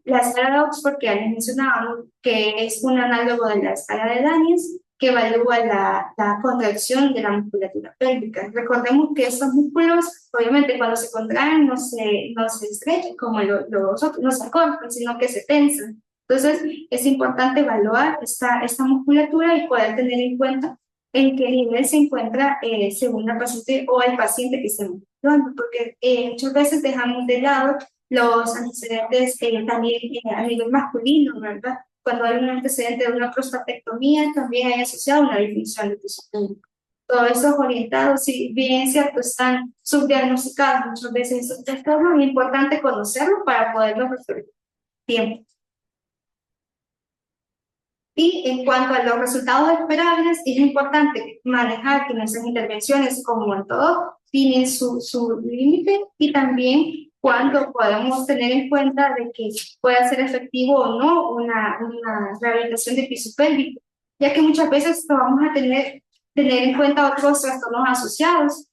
La escala de Oxford, que ya les mencionábamos, que es un análogo de la escala de Daniels, que evalúa la contracción de la musculatura pélvica. Recordemos que estos músculos, obviamente, cuando se contraen, no se estrechan como los otros, no se acortan, sino que se tensan. Entonces, es importante evaluar esta musculatura y poder tener en cuenta en qué nivel se encuentra según la paciente o el paciente que estemos evaluando, porque muchas veces dejamos de lado los antecedentes también a nivel masculino, ¿verdad? Cuando hay un antecedente de una prostatectomía, también hay asociado una disfunción de piso pélvico. Todos esos orientados, si bien es cierto, están subdiagnosticados muchas veces estos trastornos, es importante conocerlos para poderlos resolver a tiempo. Y en cuanto a los resultados esperables, es importante manejar que nuestras intervenciones, como en todo, tienen su límite y también cuando podemos tener en cuenta de que pueda ser efectivo o no una rehabilitación de piso pélvico, ya que muchas veces vamos a tener en cuenta otros trastornos asociados,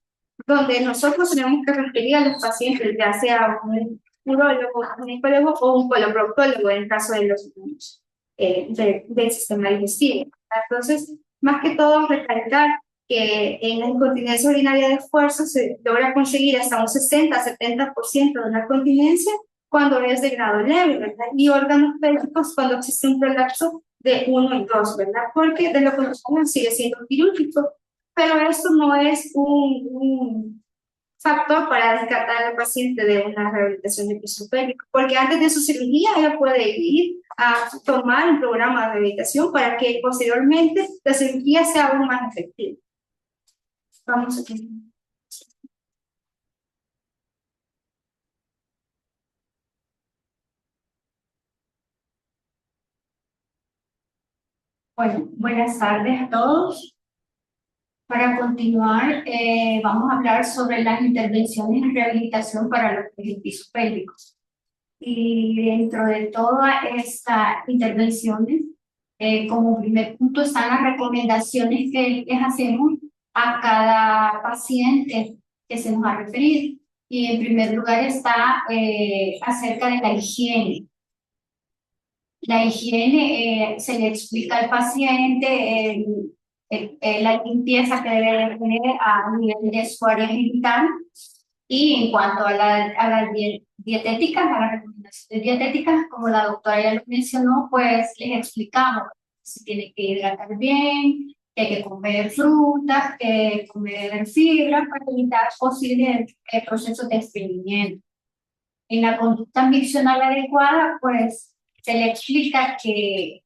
donde nosotros tenemos que referir a los pacientes, ya sea un urólogo, un ginecólogo o un coloproctólogo en el caso de los niños. Del sistema digestivo. Entonces, más que todo, recalcar que en la incontinencia urinaria de esfuerzo se logra conseguir hasta un 60-70% de una continencia cuando es de grado leve, ¿verdad? Y órganos pélvicos cuando existe un prolapso de 1 y 2, ¿verdad? Porque de lo contrario sigue siendo quirúrgico, pero esto no es un factor para descartar al paciente de una rehabilitación de piso pélvico, porque antes de su cirugía ella puede ir a tomar un programa de rehabilitación para que posteriormente la cirugía sea aún más efectiva. Vamos aquí. Bueno, buenas tardes a todos. Para continuar, vamos a hablar sobre las intervenciones en rehabilitación para los piso pélvicos. Y dentro de todas estas intervenciones, como primer punto están las recomendaciones que les hacemos a cada paciente que se nos ha referido. Y en primer lugar está acerca de la higiene. La higiene se le explica al paciente la limpieza que debe tener a nivel de su área genital. Y en cuanto a las dietéticas, a las recomendaciones dietéticas, como la doctora ya lo mencionó, pues les explicamos que se tiene que hidratar bien, que hay que comer frutas, que comer fibras para evitar posibles procesos de estreñimiento. En la conducta miccional adecuada, pues se le explica que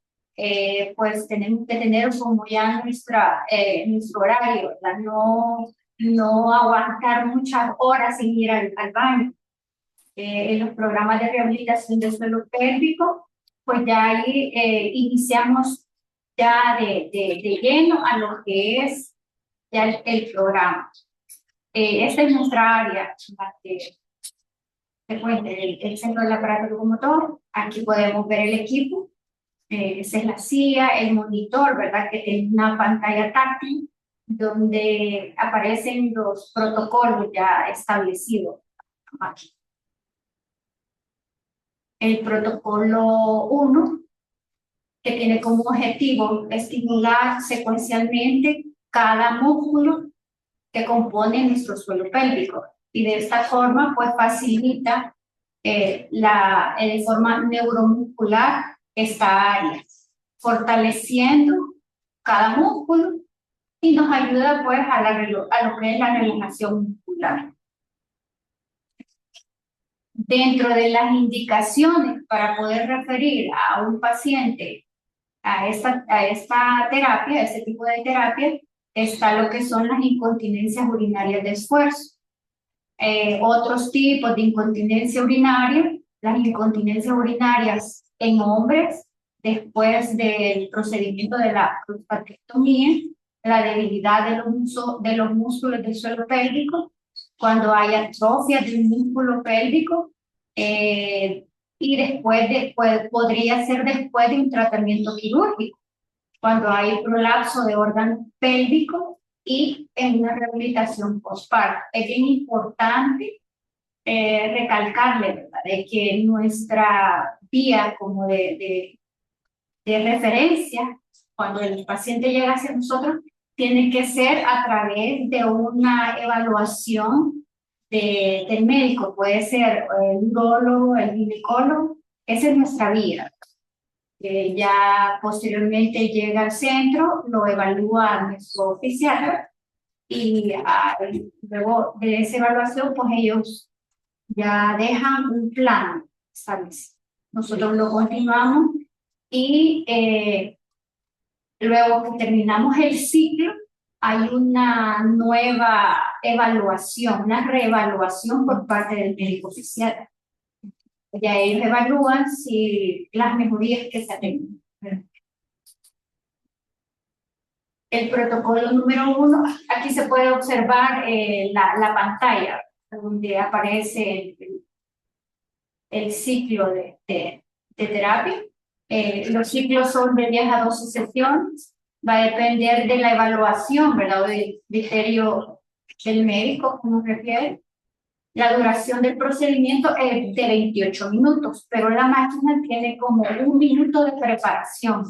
pues tenemos que tener como ya nuestro horario, ¿verdad? No aguantar muchas horas sin ir al baño. En los programas de rehabilitación del suelo pélvico, pues ya ahí iniciamos ya de lleno a lo que es ya el programa. Esta es nuestra área, el centro del aparato locomotor. Aquí podemos ver el equipo. Esa es la silla, el monitor, ¿verdad? Que tiene una pantalla táctil donde aparecen los protocolos ya establecidos aquí. El protocolo 1, que tiene como objetivo estimular secuencialmente cada músculo que compone nuestro suelo pélvico. Y de esta forma, pues facilita de forma neuromuscular esta área, fortaleciendo cada músculo y nos ayuda pues a lo que es la relajación muscular. Dentro de las indicaciones para poder referir a un paciente a esta terapia, a este tipo de terapia, está lo que son las incontinencias urinarias de esfuerzo. Otros tipos de incontinencia urinaria, las incontinencias urinarias en hombres, después del procedimiento de la prostatectomía, la debilidad de los músculos del suelo pélvico, cuando hay atrofia del músculo pélvico, y después podría ser después de un tratamiento quirúrgico, cuando hay prolapso de órgano pélvico y en una rehabilitación postparto. Es bien importante recalcarle, ¿verdad?, de que nuestra vía como de referencia, cuando el paciente llega hacia nosotros, tiene que ser a través de una evaluación del médico. Puede ser el urólogo, el ginecólogo. Esa es nuestra vía. Ya posteriormente llega al centro, lo evalúa nuestro oficial y luego de esa evaluación, pues ellos ya dejan un plan, ¿sabes? Nosotros lo continuamos y luego que terminamos el ciclo, hay una nueva evaluación, una reevaluación por parte del médico oficial. Ya ellos evalúan si las mejorías que se han tenido. El protocolo número 1, aquí se puede observar la pantalla donde aparece el ciclo de terapia. Los ciclos son de 10 a 12 sesiones. Va a depender de la evaluación, ¿verdad?, o del criterio del médico, como refiere. La duración del procedimiento es de 28 minutos, pero la máquina tiene como 1 minuto de preparación.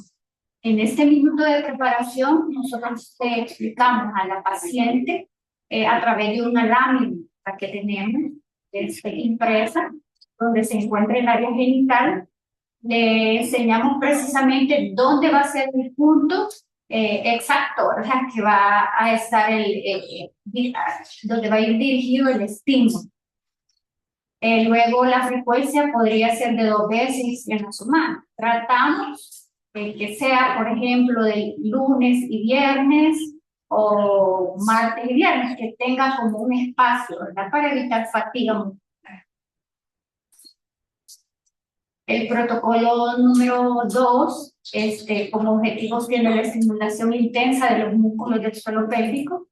En este minuto de preparación, nosotros explicamos a la paciente a través de una lámina que tenemos impresa, donde se encuentra el área genital. Le enseñamos precisamente dónde va a ser el punto exacto, ¿verdad? Que va a estar donde va a ir dirigido el estímulo. Luego la frecuencia podría ser de 2 veces en la semana. Tratamos que sea, por ejemplo, de lunes y viernes o martes y viernes, que tenga como un espacio, ¿verdad? Para evitar fatiga muscular. El protocolo número 2, como objetivos tiene la estimulación intensa de los músculos del suelo pélvico,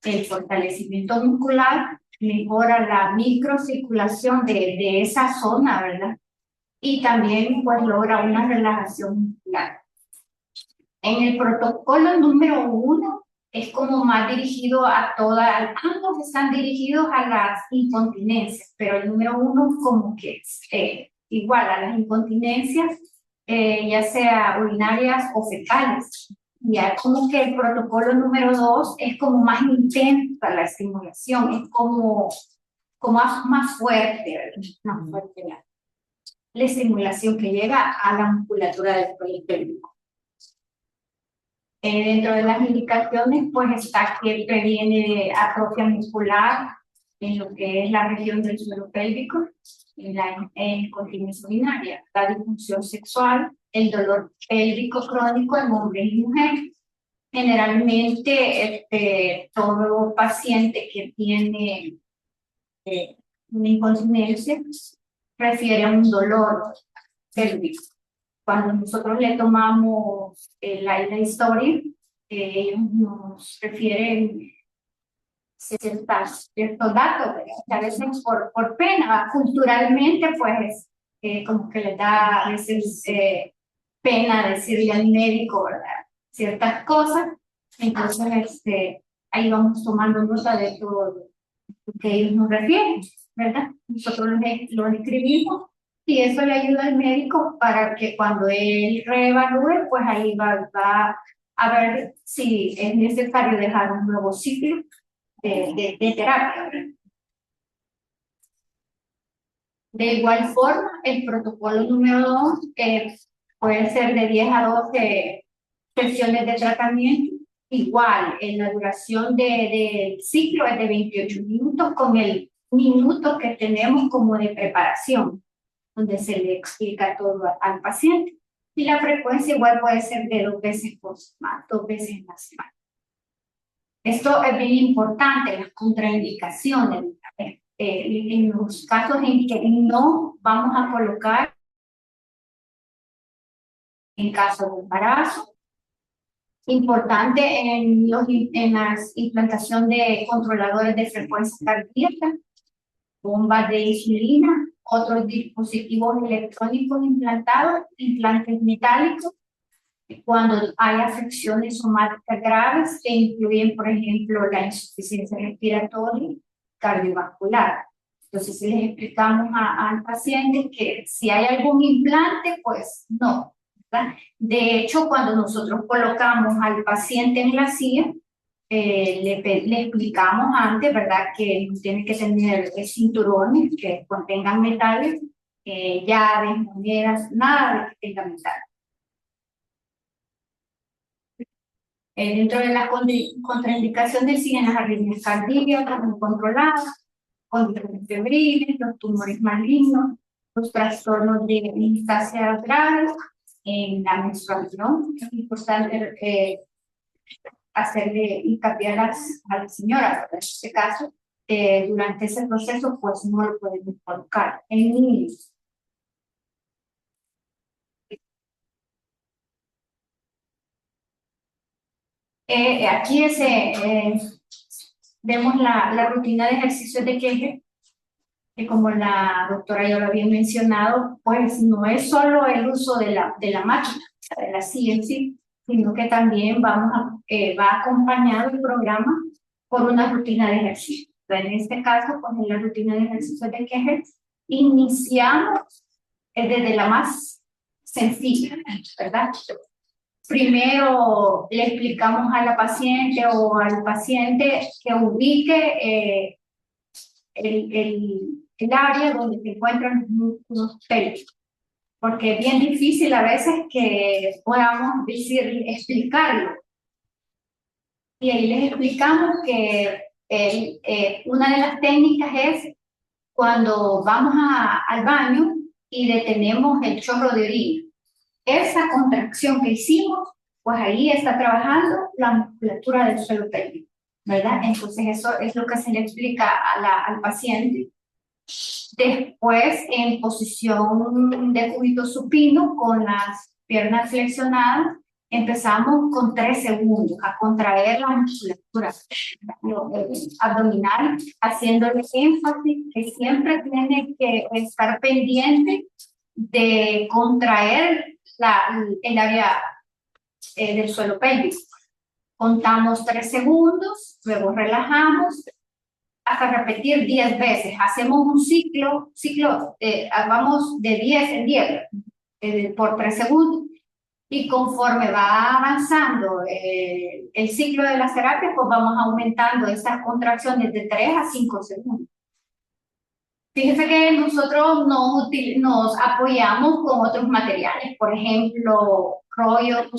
el fortalecimiento muscular, mejora la microcirculación de esa zona, ¿verdad? Y también pues logra una relajación muscular. En el protocolo número 1 es como más dirigido a ambos están dirigidos a las incontinencias, pero el número 1 como que es igual a las incontinencias, ya sea urinarias o fecales. Ya como que el protocolo número 2 es como más intensa la estimulación, es como más fuerte, más fuerte la estimulación que llega a la musculatura del cuello pélvico. Dentro de las indicaciones, pues está que previene atrofia muscular en lo que es la región del suelo pélvico, en la incontinencia urinaria, la disfunción sexual, el dolor pélvico crónico en hombres y mujeres. Generalmente, todo paciente que tiene una incontinencia refiere a un dolor pélvico. Cuando nosotros le tomamos la historia, ellos nos refieren ciertos datos, que a veces por pena, culturalmente, pues, como que les da a veces pena decirle al médico, ¿verdad? Ciertas cosas. Entonces, ahí vamos tomando nota de todo lo que ellos nos refieren, ¿verdad? Nosotros lo escribimos y eso le ayuda al médico para que cuando él reevalúe, pues ahí va a ver si es necesario dejar un nuevo ciclo de terapia, ¿verdad? De igual forma, el protocolo número 2 puede ser de 10 a 12 sesiones de tratamiento. Igual, en la duración del ciclo es de 28 minutos con el minuto que tenemos como de preparación, donde se le explica todo al paciente. Y la frecuencia igual puede ser de 2 veces por semana, 2 veces en la semana. Esto es bien importante, las contraindicaciones. En los casos en que no vamos a colocar en caso de embarazo, importante en la implantación de controladores de frecuencia cardíaca, bombas de insulina, otros dispositivos electrónicos implantados, implantes metálicos, cuando hay afecciones somáticas graves que incluyen, por ejemplo, la insuficiencia respiratoria cardiovascular. Entonces, si les explicamos al paciente que si hay algún implante, pues no, ¿verdad? De hecho, cuando nosotros colocamos al paciente en la silla, le explicamos antes, ¿verdad?, que tiene que tener cinturones que contengan metales, llaves, monedas, nada de que tenga metales. Dentro de la contraindicación del siguen las arritmias cardíacas no controladas, condiciones febriles, los tumores malignos, los trastornos de distancia graves en la menstruación. Es importante hacerle hincapié a las señoras, en este caso, durante ese proceso, pues no lo podemos colocar en niños. Aquí vemos la rutina de ejercicios de Kegel, que como la doctora ya lo había mencionado, pues no es solo el uso de la máquina, de la silla en sí, sino que también va acompañado el programa por una rutina de ejercicio. En este caso, pues en la rutina de ejercicio de Kegel, iniciamos desde la más sencilla, ¿verdad? Primero le explicamos a la paciente o al paciente que ubique el el área donde se encuentran los músculos pélvicos, porque es bien difícil a veces que podamos decir, explicarlo. Y ahí les explicamos que una de las técnicas es cuando vamos al baño y detenemos el chorro de orina. Esa contracción que hicimos, pues ahí está trabajando la musculatura del suelo pélvico, ¿verdad? Entonces eso es lo que se le explica al paciente. Después, en posición de cúbito supino, con las piernas flexionadas, empezamos con 3 segundos a contraer la musculatura abdominal, haciéndole énfasis que siempre tiene que estar pendiente de contraer el área del suelo pélvico. Contamos 3 segundos, luego relajamos, hasta repetir 10 veces. Hacemos un ciclo, vamos de 10 en 10 por 3 segundos. Y conforme va avanzando el ciclo de las terapias, pues vamos aumentando esas contracciones de 3 a 5 segundos. Fíjense que nosotros nos apoyamos con otros materiales, por ejemplo, rollos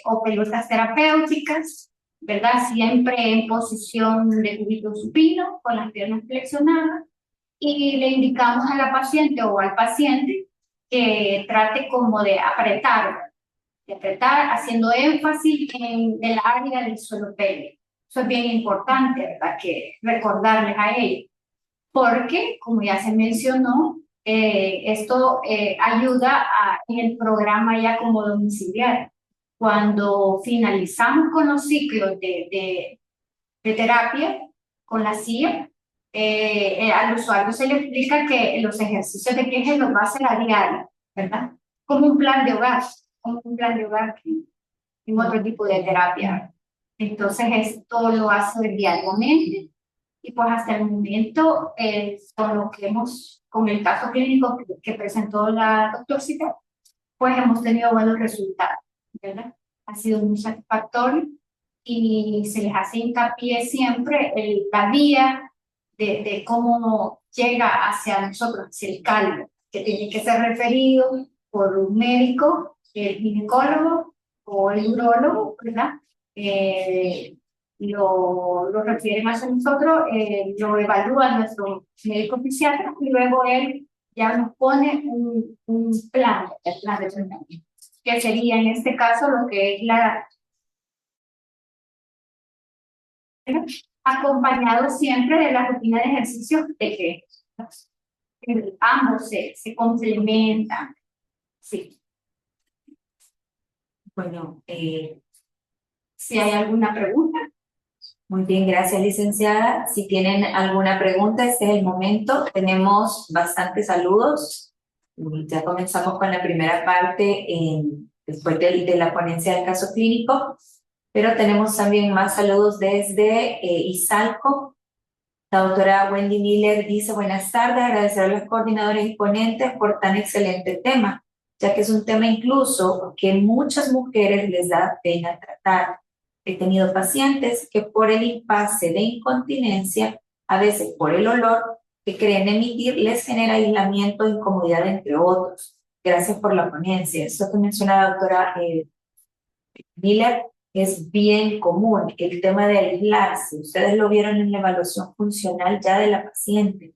o pelotas terapéuticas, ¿verdad? Siempre en posición de cúbito supino, con las piernas flexionadas, y le indicamos a la paciente o al paciente que trate como de apretar, haciendo énfasis en el área del suelo pélvico. Eso es bien importante, ¿verdad? Que recordarles a ellos. Porque, como ya se mencionó, esto ayuda en el programa ya como domiciliario. Cuando finalizamos con los ciclos de terapia, con la silla, al usuario se le explica que los ejercicios de Kegel los va a hacer a diario, ¿verdad? Como un plan de hogar, en otro tipo de terapia. Entonces, esto lo hace diariamente. Y pues hasta el momento, con lo que con el caso clínico que presentó la doctora, pues hemos tenido buenos resultados, ¿verdad? Ha sido muy satisfactorio y se les hace hincapié siempre la vía de cómo llega hacia nosotros, hacia el calvo, que tiene que ser referido por un médico, el ginecólogo o el urólogo, ¿verdad? Lo refieren hacia nosotros, lo evalúa nuestro médico fisiatra y luego él ya nos pone un plan de tratamiento, que sería en este caso lo que es acompañado siempre de la rutina de ejercicios de que ambos se complementan. Sí. Bueno, Si hay alguna pregunta. muy bien, gracias, licenciada. Si tienen alguna pregunta, este es el momento. Tenemos bastantes saludos. Ya comenzamos con la primera parte después de la ponencia del caso clínico, pero tenemos también más saludos desde Izalco. La doctora Wendy Miller dice: buenas tardes, agradecer a los coordinadores y ponentes por tan excelente tema, ya que es un tema incluso que muchas mujeres les da pena tratar. He tenido pacientes que por el impasse de incontinencia, a veces por el olor que creen emitir, les genera aislamiento e incomodidad, entre otros. Gracias por la ponencia. Esto que menciona la doctora Miller es bien común, el tema de aislarse. Ustedes lo vieron en la evaluación funcional ya de la paciente.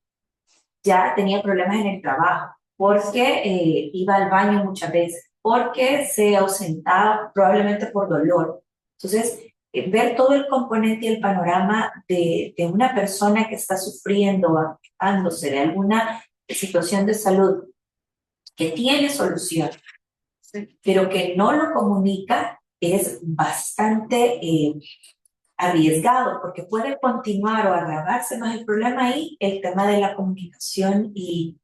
Ya tenía problemas en el trabajo, porque iba al baño muchas veces, porque se ausentaba probablemente por dolor. Entonces, ver todo el componente y el panorama de una persona que está sufriendo o quejándose de alguna situación de salud que tiene solución, pero que no lo comunica, es bastante arriesgado, porque puede continuar o agravarse más el problema ahí, el tema de la comunicación y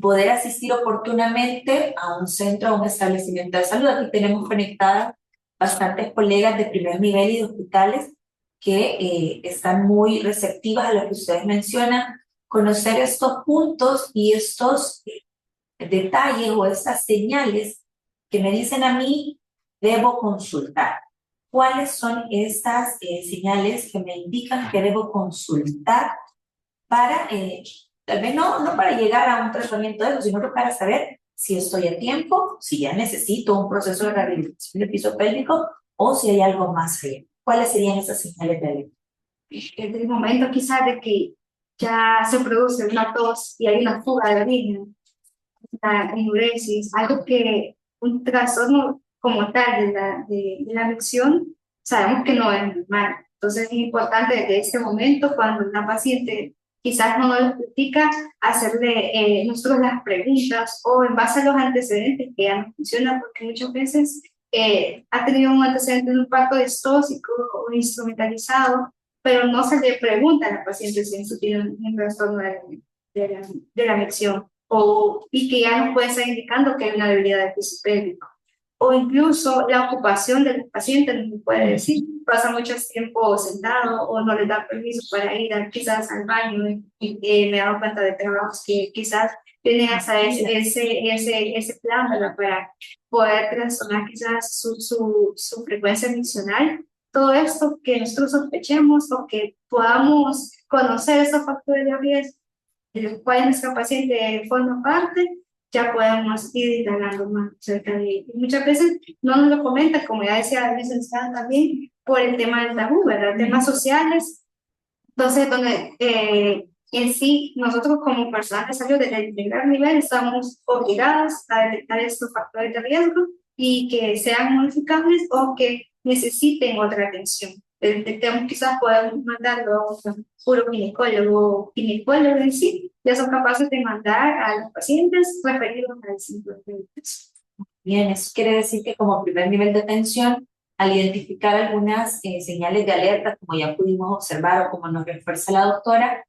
poder asistir oportunamente a un centro, a un establecimiento de salud. Aquí tenemos conectadas bastantes colegas de primer nivel y de hospitales que están muy receptivas a lo que ustedes mencionan, conocer estos puntos y estos detalles o estas señales que me dicen a mí, debo consultar. ¿Cuáles son estas señales que me indican que debo consultar para Tal vez no para llegar a un tratamiento de eso, sino que para saber si estoy a tiempo, si ya necesito un proceso de rehabilitación del piso pélvico o si hay algo más allá. ¿Cuáles serían esas señales de alerta? Desde el momento quizás de que ya se produce una tos y hay una fuga de origen, la enuresis, algo que un trastorno como tal de la micción, sabemos que no es normal. Entonces es importante desde este momento, cuando una paciente quizás no lo critica, hacerle nosotros las preguntas o en base a los antecedentes que ya no funcionan, porque muchas veces ha tenido un antecedente de un parto distóxico o instrumentalizado, pero no se le pregunta a la paciente si eso tiene un trastorno de la micción y que ya nos puede estar indicando que hay una debilidad del piso pélvico. O incluso la ocupación del paciente nos puede decir, pasa mucho tiempo sentado o no le da permiso para ir quizás al baño y me he dado cuenta de trabajos que quizás tienen hasta ese plan, ¿verdad? Para poder trastornar quizás su frecuencia miccional. Todo esto que nosotros sospechemos o que podamos conocer estos factores de riesgo de los cuales nuestra paciente forma parte, ya podemos ir indagando más acerca de ello. Y muchas veces no nos lo comenta, como ya decía la licenciada también, por el tema del tabú, ¿verdad? Temas sociales. Entonces, donde en sí, nosotros como personal de salud del primer nivel estamos obligados a detectar estos factores de riesgo y que sean modificables o que necesiten otra atención. Detectemos, quizás podemos mandarlo a un ginecólogo en sí, ya son capaces de mandar a los pacientes referidos al centro de médicos. Bien, eso quiere decir que como primer nivel de atención, al identificar algunas señales de alerta, como ya pudimos observar o como nos refuerza la doctora,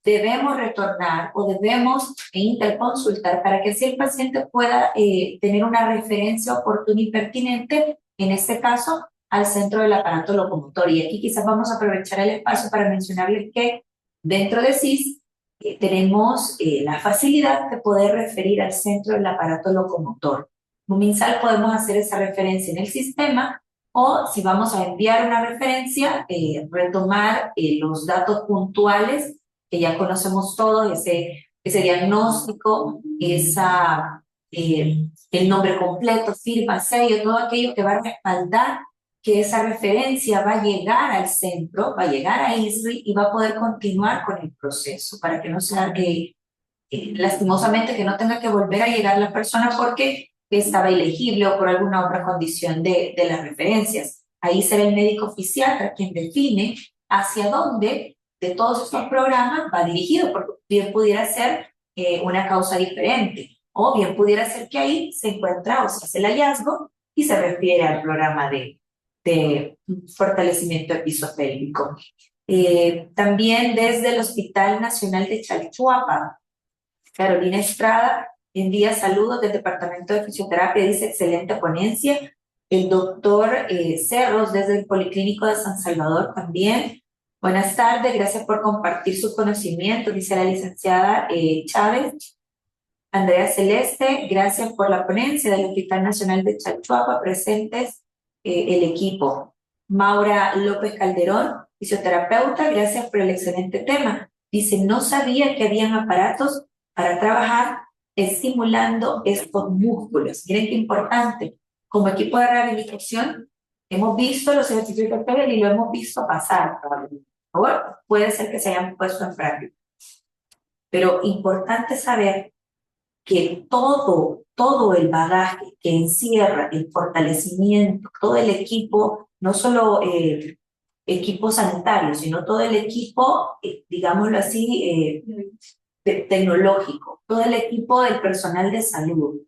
debemos retornar o debemos interconsultar para que así el paciente pueda tener una referencia oportuna y pertinente, en este caso, al centro del aparato locomotor. Y aquí quizás vamos a aprovechar el espacio para mencionarles que dentro de CIS tenemos la facilidad de poder referir al centro del aparato locomotor. MinSal podemos hacer esa referencia en el sistema o si vamos a enviar una referencia, retomar los datos puntuales que ya conocemos todos, ese diagnóstico, el nombre completo, firma, sello, todo aquello que va a respaldar que esa referencia va a llegar al centro, va a llegar a ISRI y va a poder continuar con el proceso para que no sea lastimosamente que no tenga que volver a llegar la persona porque estaba elegible o por alguna otra condición de las referencias. Ahí será el médico fisiatra quien define hacia dónde de todos estos programas va dirigido, porque bien pudiera ser una causa diferente, o bien pudiera ser que ahí se encuentra o se hace el hallazgo y se refiere al programa de fortalecimiento del piso pélvico. También desde el Hospital Nacional de Chalchuapa, Carolina Estrada envía saludos del Departamento de Fisioterapia, dice excelente ponencia. El doctor Cerros desde el Policlínico de San Salvador también. Buenas tardes, gracias por compartir su conocimiento, dice la licenciada Chávez. Andrea Celeste, gracias por la ponencia del Hospital Nacional de Chalchuapa, presentes el equipo. Maura López Calderón, fisioterapeuta, gracias por el excelente tema. Dice, no sabía que habían aparatos para trabajar estimulando estos músculos. Miren qué importante. Como equipo de rehabilitación, hemos visto los ejercicios de Kegel y lo hemos visto pasar. Bueno, puede ser que se hayan puesto en práctica. Pero importante saber que todo el bagaje que encierra el fortalecimiento, todo el equipo, no solo equipo sanitario, sino todo el equipo, digámoslo así, tecnológico, todo el equipo del personal de salud,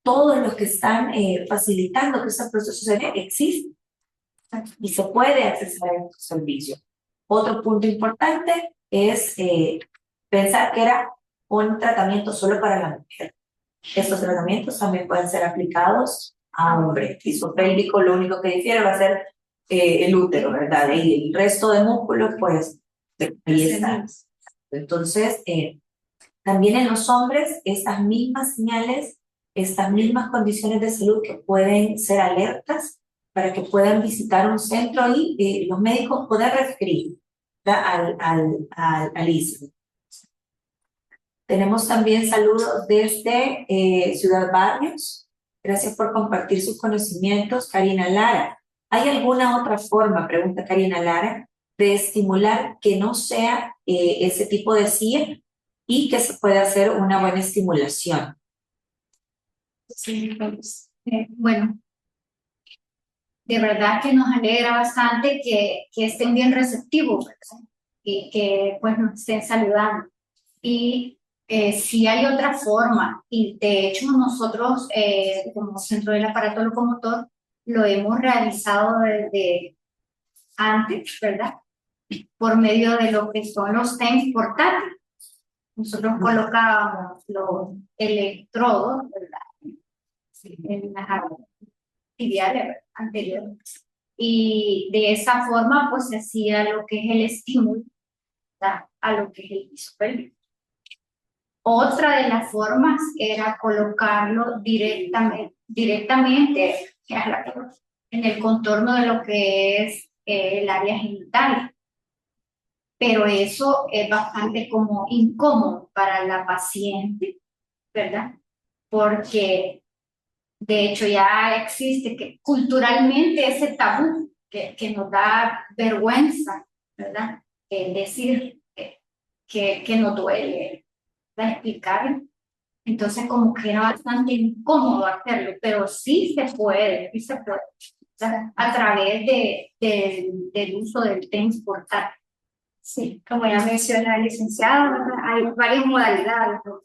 todos los que están facilitando que ese proceso se dé, existe y se puede acceder a estos servicios. Otro punto importante es pensar que era un tratamiento solo para la mujer. Estos tratamientos también pueden ser aplicados a hombres. Piso pélvico lo único que difiere va a ser el útero, ¿verdad? Y el resto de músculos, pues, ahí está. Entonces, también en los hombres, estas mismas señales, estas mismas condiciones de salud que pueden ser alertas para que puedan visitar un centro y los médicos poder referir al ISRI. Tenemos también saludos desde Ciudad Barrios. Gracias por compartir sus conocimientos, Karina Lara. ¿Hay alguna otra forma, pregunta Karina Lara, de estimular que no sea ese tipo de CIA y que se pueda hacer una buena estimulación? Sí, pues, bueno, de verdad que nos alegra bastante que estén bien receptivos, ¿verdad? Y que pues nos estén saludando. Y sí hay otra forma, y de hecho nosotros como Centro del Aparato Locomotor lo hemos realizado desde antes, ¿verdad? Por medio de lo que son los TENS portátiles. Nosotros colocábamos los electrodos, ¿verdad? Sí, en las actividades anteriores. Y de esa forma, pues se hacía lo que es el estímulo, ¿verdad? A lo que es el piso pélvico. Otra de las formas era colocarlo directamente en el contorno de lo que es el área genital. Pero eso es bastante como incómodo para la paciente, ¿verdad? Porque de hecho ya existe que culturalmente ese tabú que nos da vergüenza, ¿verdad? Decir que nos duele, ¿verdad? Explicar. Entonces como que era bastante incómodo hacerlo, pero sí se puede, ¿verdad? A través del uso del TENS portátil. Sí, como ya menciona el licenciado, ¿verdad? Hay varias modalidades, ¿no?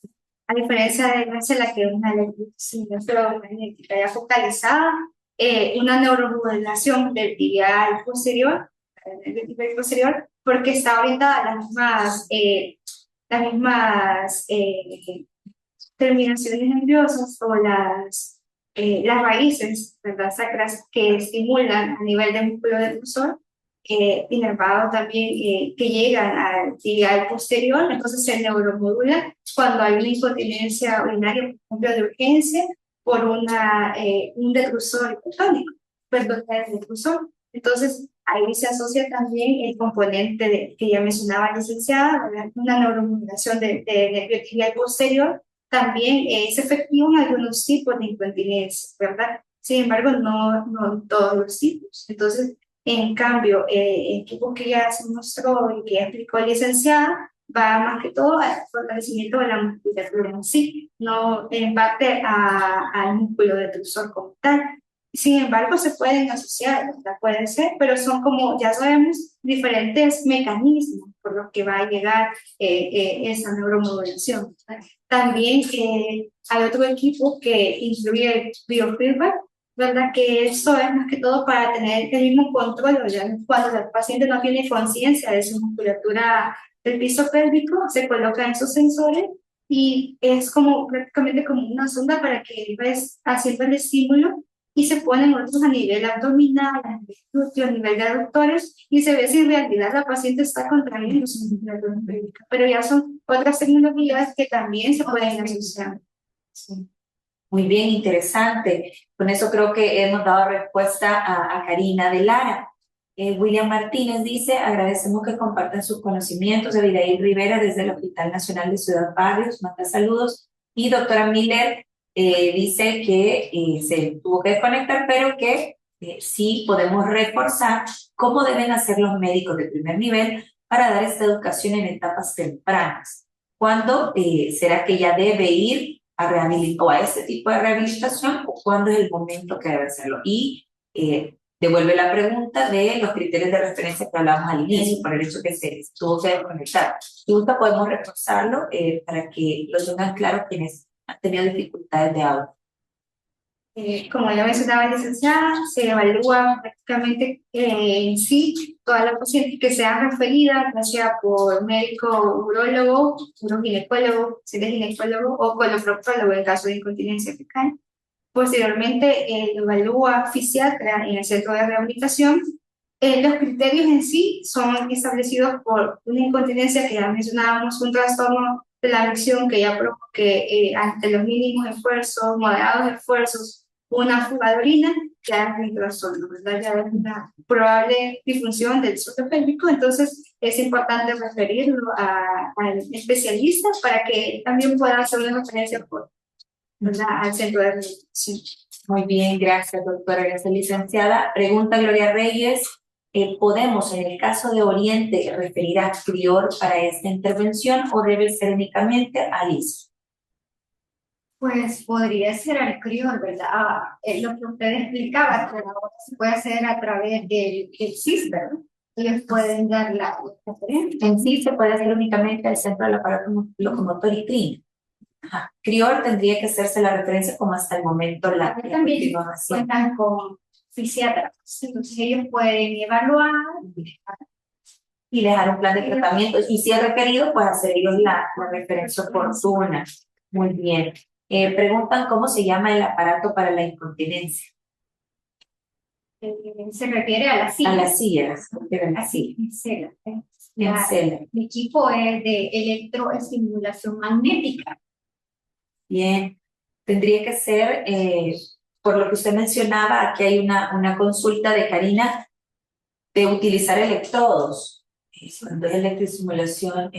A diferencia de la que es una electromagnética ya focalizada, una neuromodulación del tibial posterior, porque está orientada a las mismas terminaciones nerviosas o las raíces, ¿verdad? Sacras que estimulan a nivel de músculo detrusor, inervado también, que llegan al tibial posterior, entonces se neuromodula cuando hay una incontinencia urinaria, por ejemplo, de urgencia, por un detrusor hipotónico, perdón, el detrusor. Entonces, ahí se asocia también el componente que ya mencionaba la licenciada, ¿verdad? Una neuromodulación de nervio tibial posterior también es efectivo en algunos tipos de incontinencia, ¿verdad? Sin embargo, no en todos los tipos. Entonces, en cambio, el equipo que ya se mostró y que ya explicó la licenciada va más que todo al fortalecimiento de la musculatura en sí, no en parte al músculo detrusor como tal. Sin embargo, se pueden asociar, ¿verdad? Pueden ser, pero son como, ya sabemos, diferentes mecanismos por los que va a llegar esa neuromodulación, ¿verdad? También hay otro equipo que incluye el biofeedback, ¿verdad? Que eso es más que todo para tener el mismo control, ¿verdad? Cuando el paciente no tiene conciencia de su musculatura del piso pélvico, se colocan esos sensores y es como prácticamente como una sonda para que vayas haciendo el estímulo y se ponen otros a nivel abdominal, a nivel glúteo, a nivel de aductores y se ve si en realidad la paciente está contrayendo su musculatura pélvica. Pero ya son otras tecnologías que también se pueden asociar. Sí. Muy bien, interesante. Con eso creo que hemos dado respuesta a Karina de Lara. William Martínez dice, agradecemos que compartan sus conocimientos. Abigail Rivera desde el Hospital Nacional de Ciudad Barrios, manda saludos. Y doctora Miller dice que se tuvo que desconectar, pero que sí podemos reforzar cómo deben hacer los médicos de primer nivel para dar esta educación en etapas tempranas. ¿Cuándo será que ya debe ir a rehabilitar o a este tipo de rehabilitación o cuándo es el momento que debe hacerlo? Y devuelve la pregunta de los criterios de referencia que hablábamos al inicio, por el hecho que se tuvo que desconectar. Si gusta, podemos reforzarlo para que lo tengan claro quienes han tenido dificultades de audio. Como ya mencionaba la licenciada, se evalúa prácticamente en sí todas las pacientes que sean referidas, ya sea por médico urólogo, uroginecólogo, ginecólogo o coloproctólogo en caso de incontinencia fecal. Posteriormente, evalúa fisiatra en el centro de rehabilitación. Los criterios en sí son establecidos por una incontinencia que ya mencionábamos, un trastorno de la erección que ya provoque ante los mínimos esfuerzos, moderados esfuerzos, una fuga de orina ya es un trastorno, ¿verdad? Ya es una probable disfunción del suelo pélvico, entonces es importante referirlo al especialista para que él también pueda hacer una referencia ¿verdad? Al centro de rehabilitación. Muy bien, gracias, doctora. Gracias, licenciada. Pregunta Gloria Reyes. ¿Podemos, en el caso de Oriente, referir a Prior para esta intervención o debe ser únicamente a LIS? Pues podría ser al criol, ¿verdad? Es lo que usted explicaba, que ahora se puede hacer a través del CISBER, ¿no? Ellos pueden dar la referencia. En sí se puede hacer únicamente al centro del aparato locomotor y clínico. Ajá. Crior tendría que hacerse la referencia como hasta el momento la Aquí también continuación. cuentan con fisiatras, entonces ellos pueden evaluar Y dejar un plan de tratamiento. Y si es requerido, pues hacer ellos la referencia oportuna. Muy bien. Preguntan cómo se llama el aparato para la incontinencia. se refiere a la silla. A las sillas, se refiere a la Así, silla. en cela. En cela. El equipo es de electroestimulación magnética. Bien. Tendría que ser, por lo que usted mencionaba, aquí hay una consulta de Karina de utilizar electrodos. Cuando es electroestimulación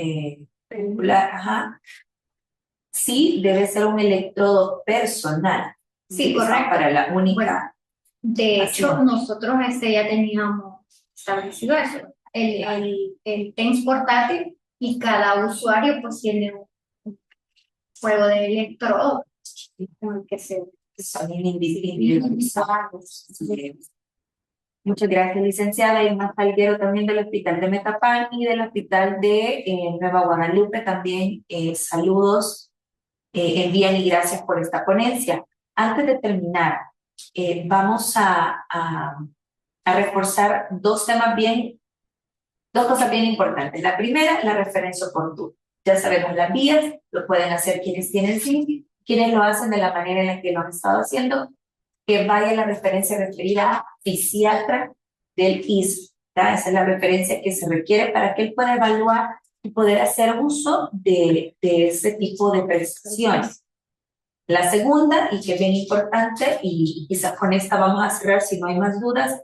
pendular, ajá. Sí, debe ser un electrodo personal. Sí, correcto. Para la única. Bueno, de hecho, nosotros ya teníamos establecido eso, el TENS portátil, y cada usuario pues tiene un juego de electrodos con el que se son individualizados. Muchas gracias, licenciada. Y más Falguero también del Hospital de Metapán y del Hospital de Nueva Guadalupe también. Saludos, envían y gracias por esta ponencia. Antes de terminar, vamos a reforzar dos cosas bien importantes. La primera, la referencia oportuna. Ya sabemos las vías, lo pueden hacer quienes tienen sí, quienes lo hacen de la manera en la que lo han estado haciendo, que vaya la referencia referida a fisiatra del ISP. Esa es la referencia que se requiere para que él pueda evaluar y poder hacer uso de ese tipo de prestaciones. La segunda, y que es bien importante, y quizás con esta vamos a cerrar si no hay más dudas,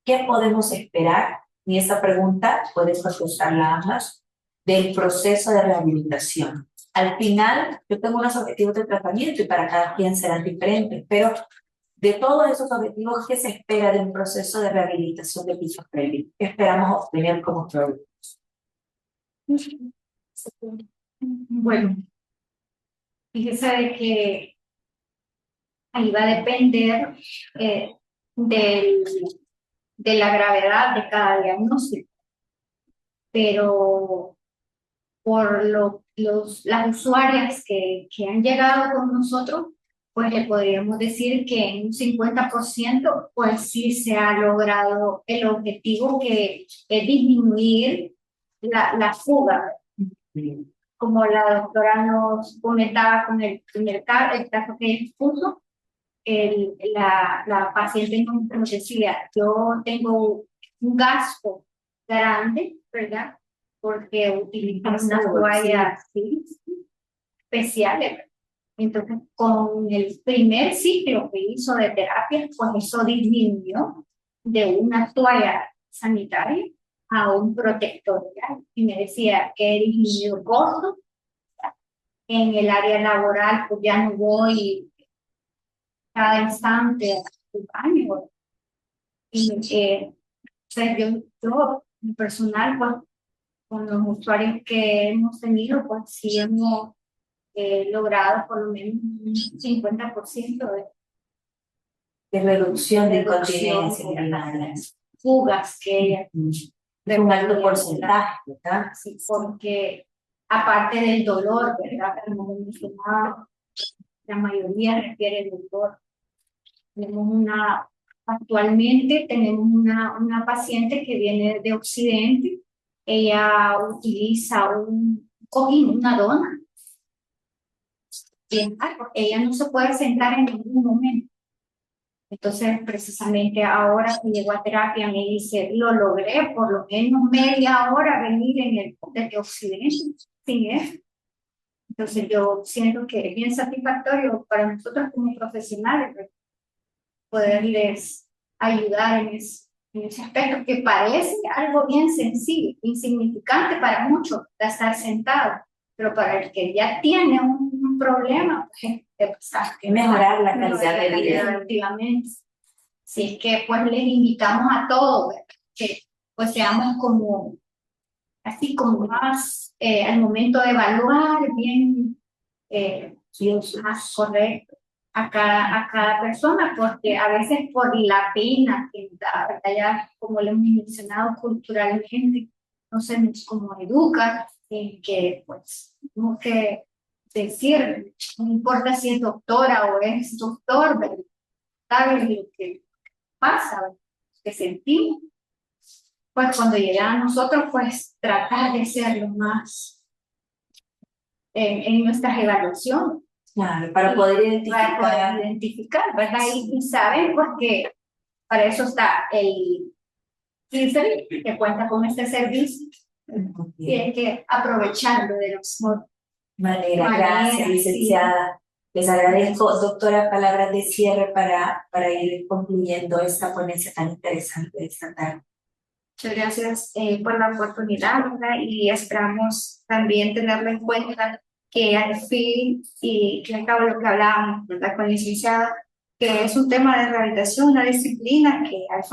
¿qué podemos esperar? Y esa pregunta puedes contestarla ambas, del proceso de rehabilitación. Al final, yo tengo unos objetivos de tratamiento y para cada quien serán diferentes, pero de todos esos objetivos, ¿qué se espera de un proceso de rehabilitación de piso pélvico? ¿Qué esperamos obtener como producto? Bueno, fíjese de que ahí va a depender de la gravedad de cada diagnóstico, pero por las usuarias que han llegado con nosotros, pues le podríamos decir que en un 50%, pues sí se ha logrado el objetivo, que es disminuir la fuga. Como la doctora nos comentaba con el caso que expuso, la paciente nos decía, yo tengo un gasto grande, ¿verdad? Porque utilizamos unas toallas especiales. Entonces, con el primer ciclo que hizo de terapia, pues eso disminuyó de una toalla sanitaria a un protector. Y me decía que disminuyó costos. En el área laboral, pues ya no voy cada instante al baño. Y o sea, yo, en personal, pues, con los usuarios que hemos tenido, pues sí hemos logrado por lo menos un 50% de reducción de reducción incontinencia urinaria. fugas que ella Es un alto porcentaje, ¿verdad? Sí, porque aparte del dolor, ¿verdad? Como mencionaba, la mayoría refiere dolor. Actualmente tenemos una paciente que viene de Occidente. Ella utiliza un cojín, una dona. Bien, porque ella no se puede sentar en ningún momento. Entonces, precisamente ahora que llegó a terapia, me dice, lo logré por lo menos media hora venir desde Occidente sin eso. Entonces, yo siento que es bien satisfactorio para nosotros como profesionales, poderles ayudar en ese aspecto que parece algo bien sencillo, insignificante para muchos, de estar sentado, pero para el que ya tiene un problema, pues Que mejorar la calidad de vida. Efectivamente. Así es que pues les invitamos a todos, ¿verdad? Que pues seamos como, así como más al momento de evaluar bien más correcto a cada persona, porque a veces por la pena que da, ¿verdad? Ya como lo hemos mencionado culturalmente, no se nos como educa en que pues tenemos que decir, no importa si es doctora o es doctor, ¿verdad? Sabes lo que pasa, ¿verdad? Que sentimos, pues cuando llegan a nosotros, pues tratar de ser lo más en nuestras evaluaciones. Claro, para poder identificar. Para poder identificar, ¿verdad? Y saben pues que para eso está el CISEL, que cuenta con este servicio, y hay que aprovecharlo de la mejor manera. Gracias, licenciada. Les agradezco, doctora, palabras de cierre para ir concluyendo esta ponencia tan interesante de esta tarde. Muchas gracias por la oportunidad, ¿verdad? Y esperamos también tenerlo en cuenta que al fin, y que acabo lo que hablábamos, ¿verdad? Con la licenciada, que es un tema de rehabilitación, una disciplina que al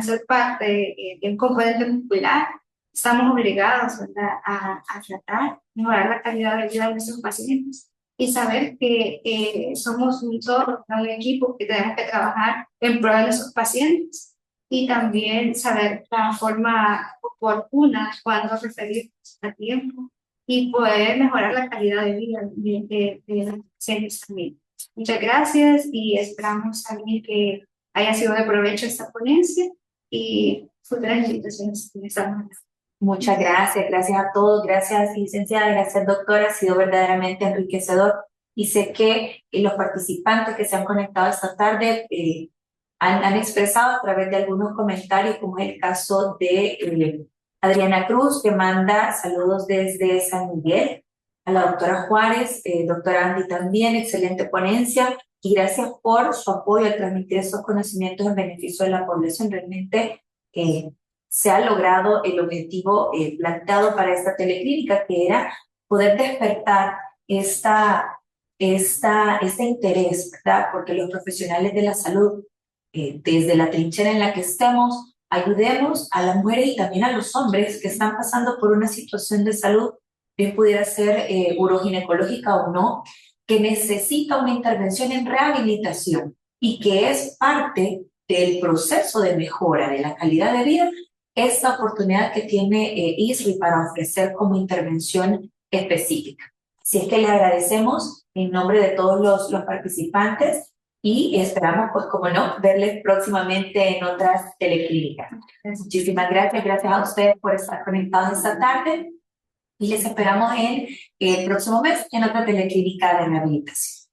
ser parte de un componente muscular, estamos obligados, ¿verdad? A tratar, mejorar la calidad de vida de nuestros pacientes y saber que somos un todo, un equipo que tenemos que trabajar en pro de nuestros pacientes y también saber la forma oportuna cuando referirnos a tiempo y poder mejorar la calidad de vida de los pacientes también. Muchas gracias y esperamos también que haya sido de provecho esta ponencia y futuras invitaciones que estamos. Muchas gracias, gracias a todos, gracias licenciada, gracias doctora, ha sido verdaderamente enriquecedor y sé que los participantes que se han conectado esta tarde han expresado a través de algunos comentarios, como es el caso de Adriana Cruz, que manda saludos desde San Miguel, a la doctora Juárez, doctora Andy también, excelente ponencia, y gracias por su apoyo al transmitir estos conocimientos en beneficio de la población. Realmente se ha logrado el objetivo planteado para esta teleclínica, que era poder despertar este interés, ¿verdad? Porque los profesionales de la salud, desde la trinchera en la que estemos, ayudemos a las mujeres y también a los hombres que están pasando por una situación de salud, bien pudiera ser uroginecológica o no, que necesita una intervención en rehabilitación y que es parte del proceso de mejora de la calidad de vida, esta oportunidad que tiene ISRI para ofrecer como intervención específica. Así es que le agradecemos en nombre de todos los participantes y esperamos, pues como no, verles próximamente en otras teleclínicas. Muchísimas gracias, gracias a ustedes por estar conectados esta tarde y les esperamos en el próximo mes en otra teleclínica de rehabilitación.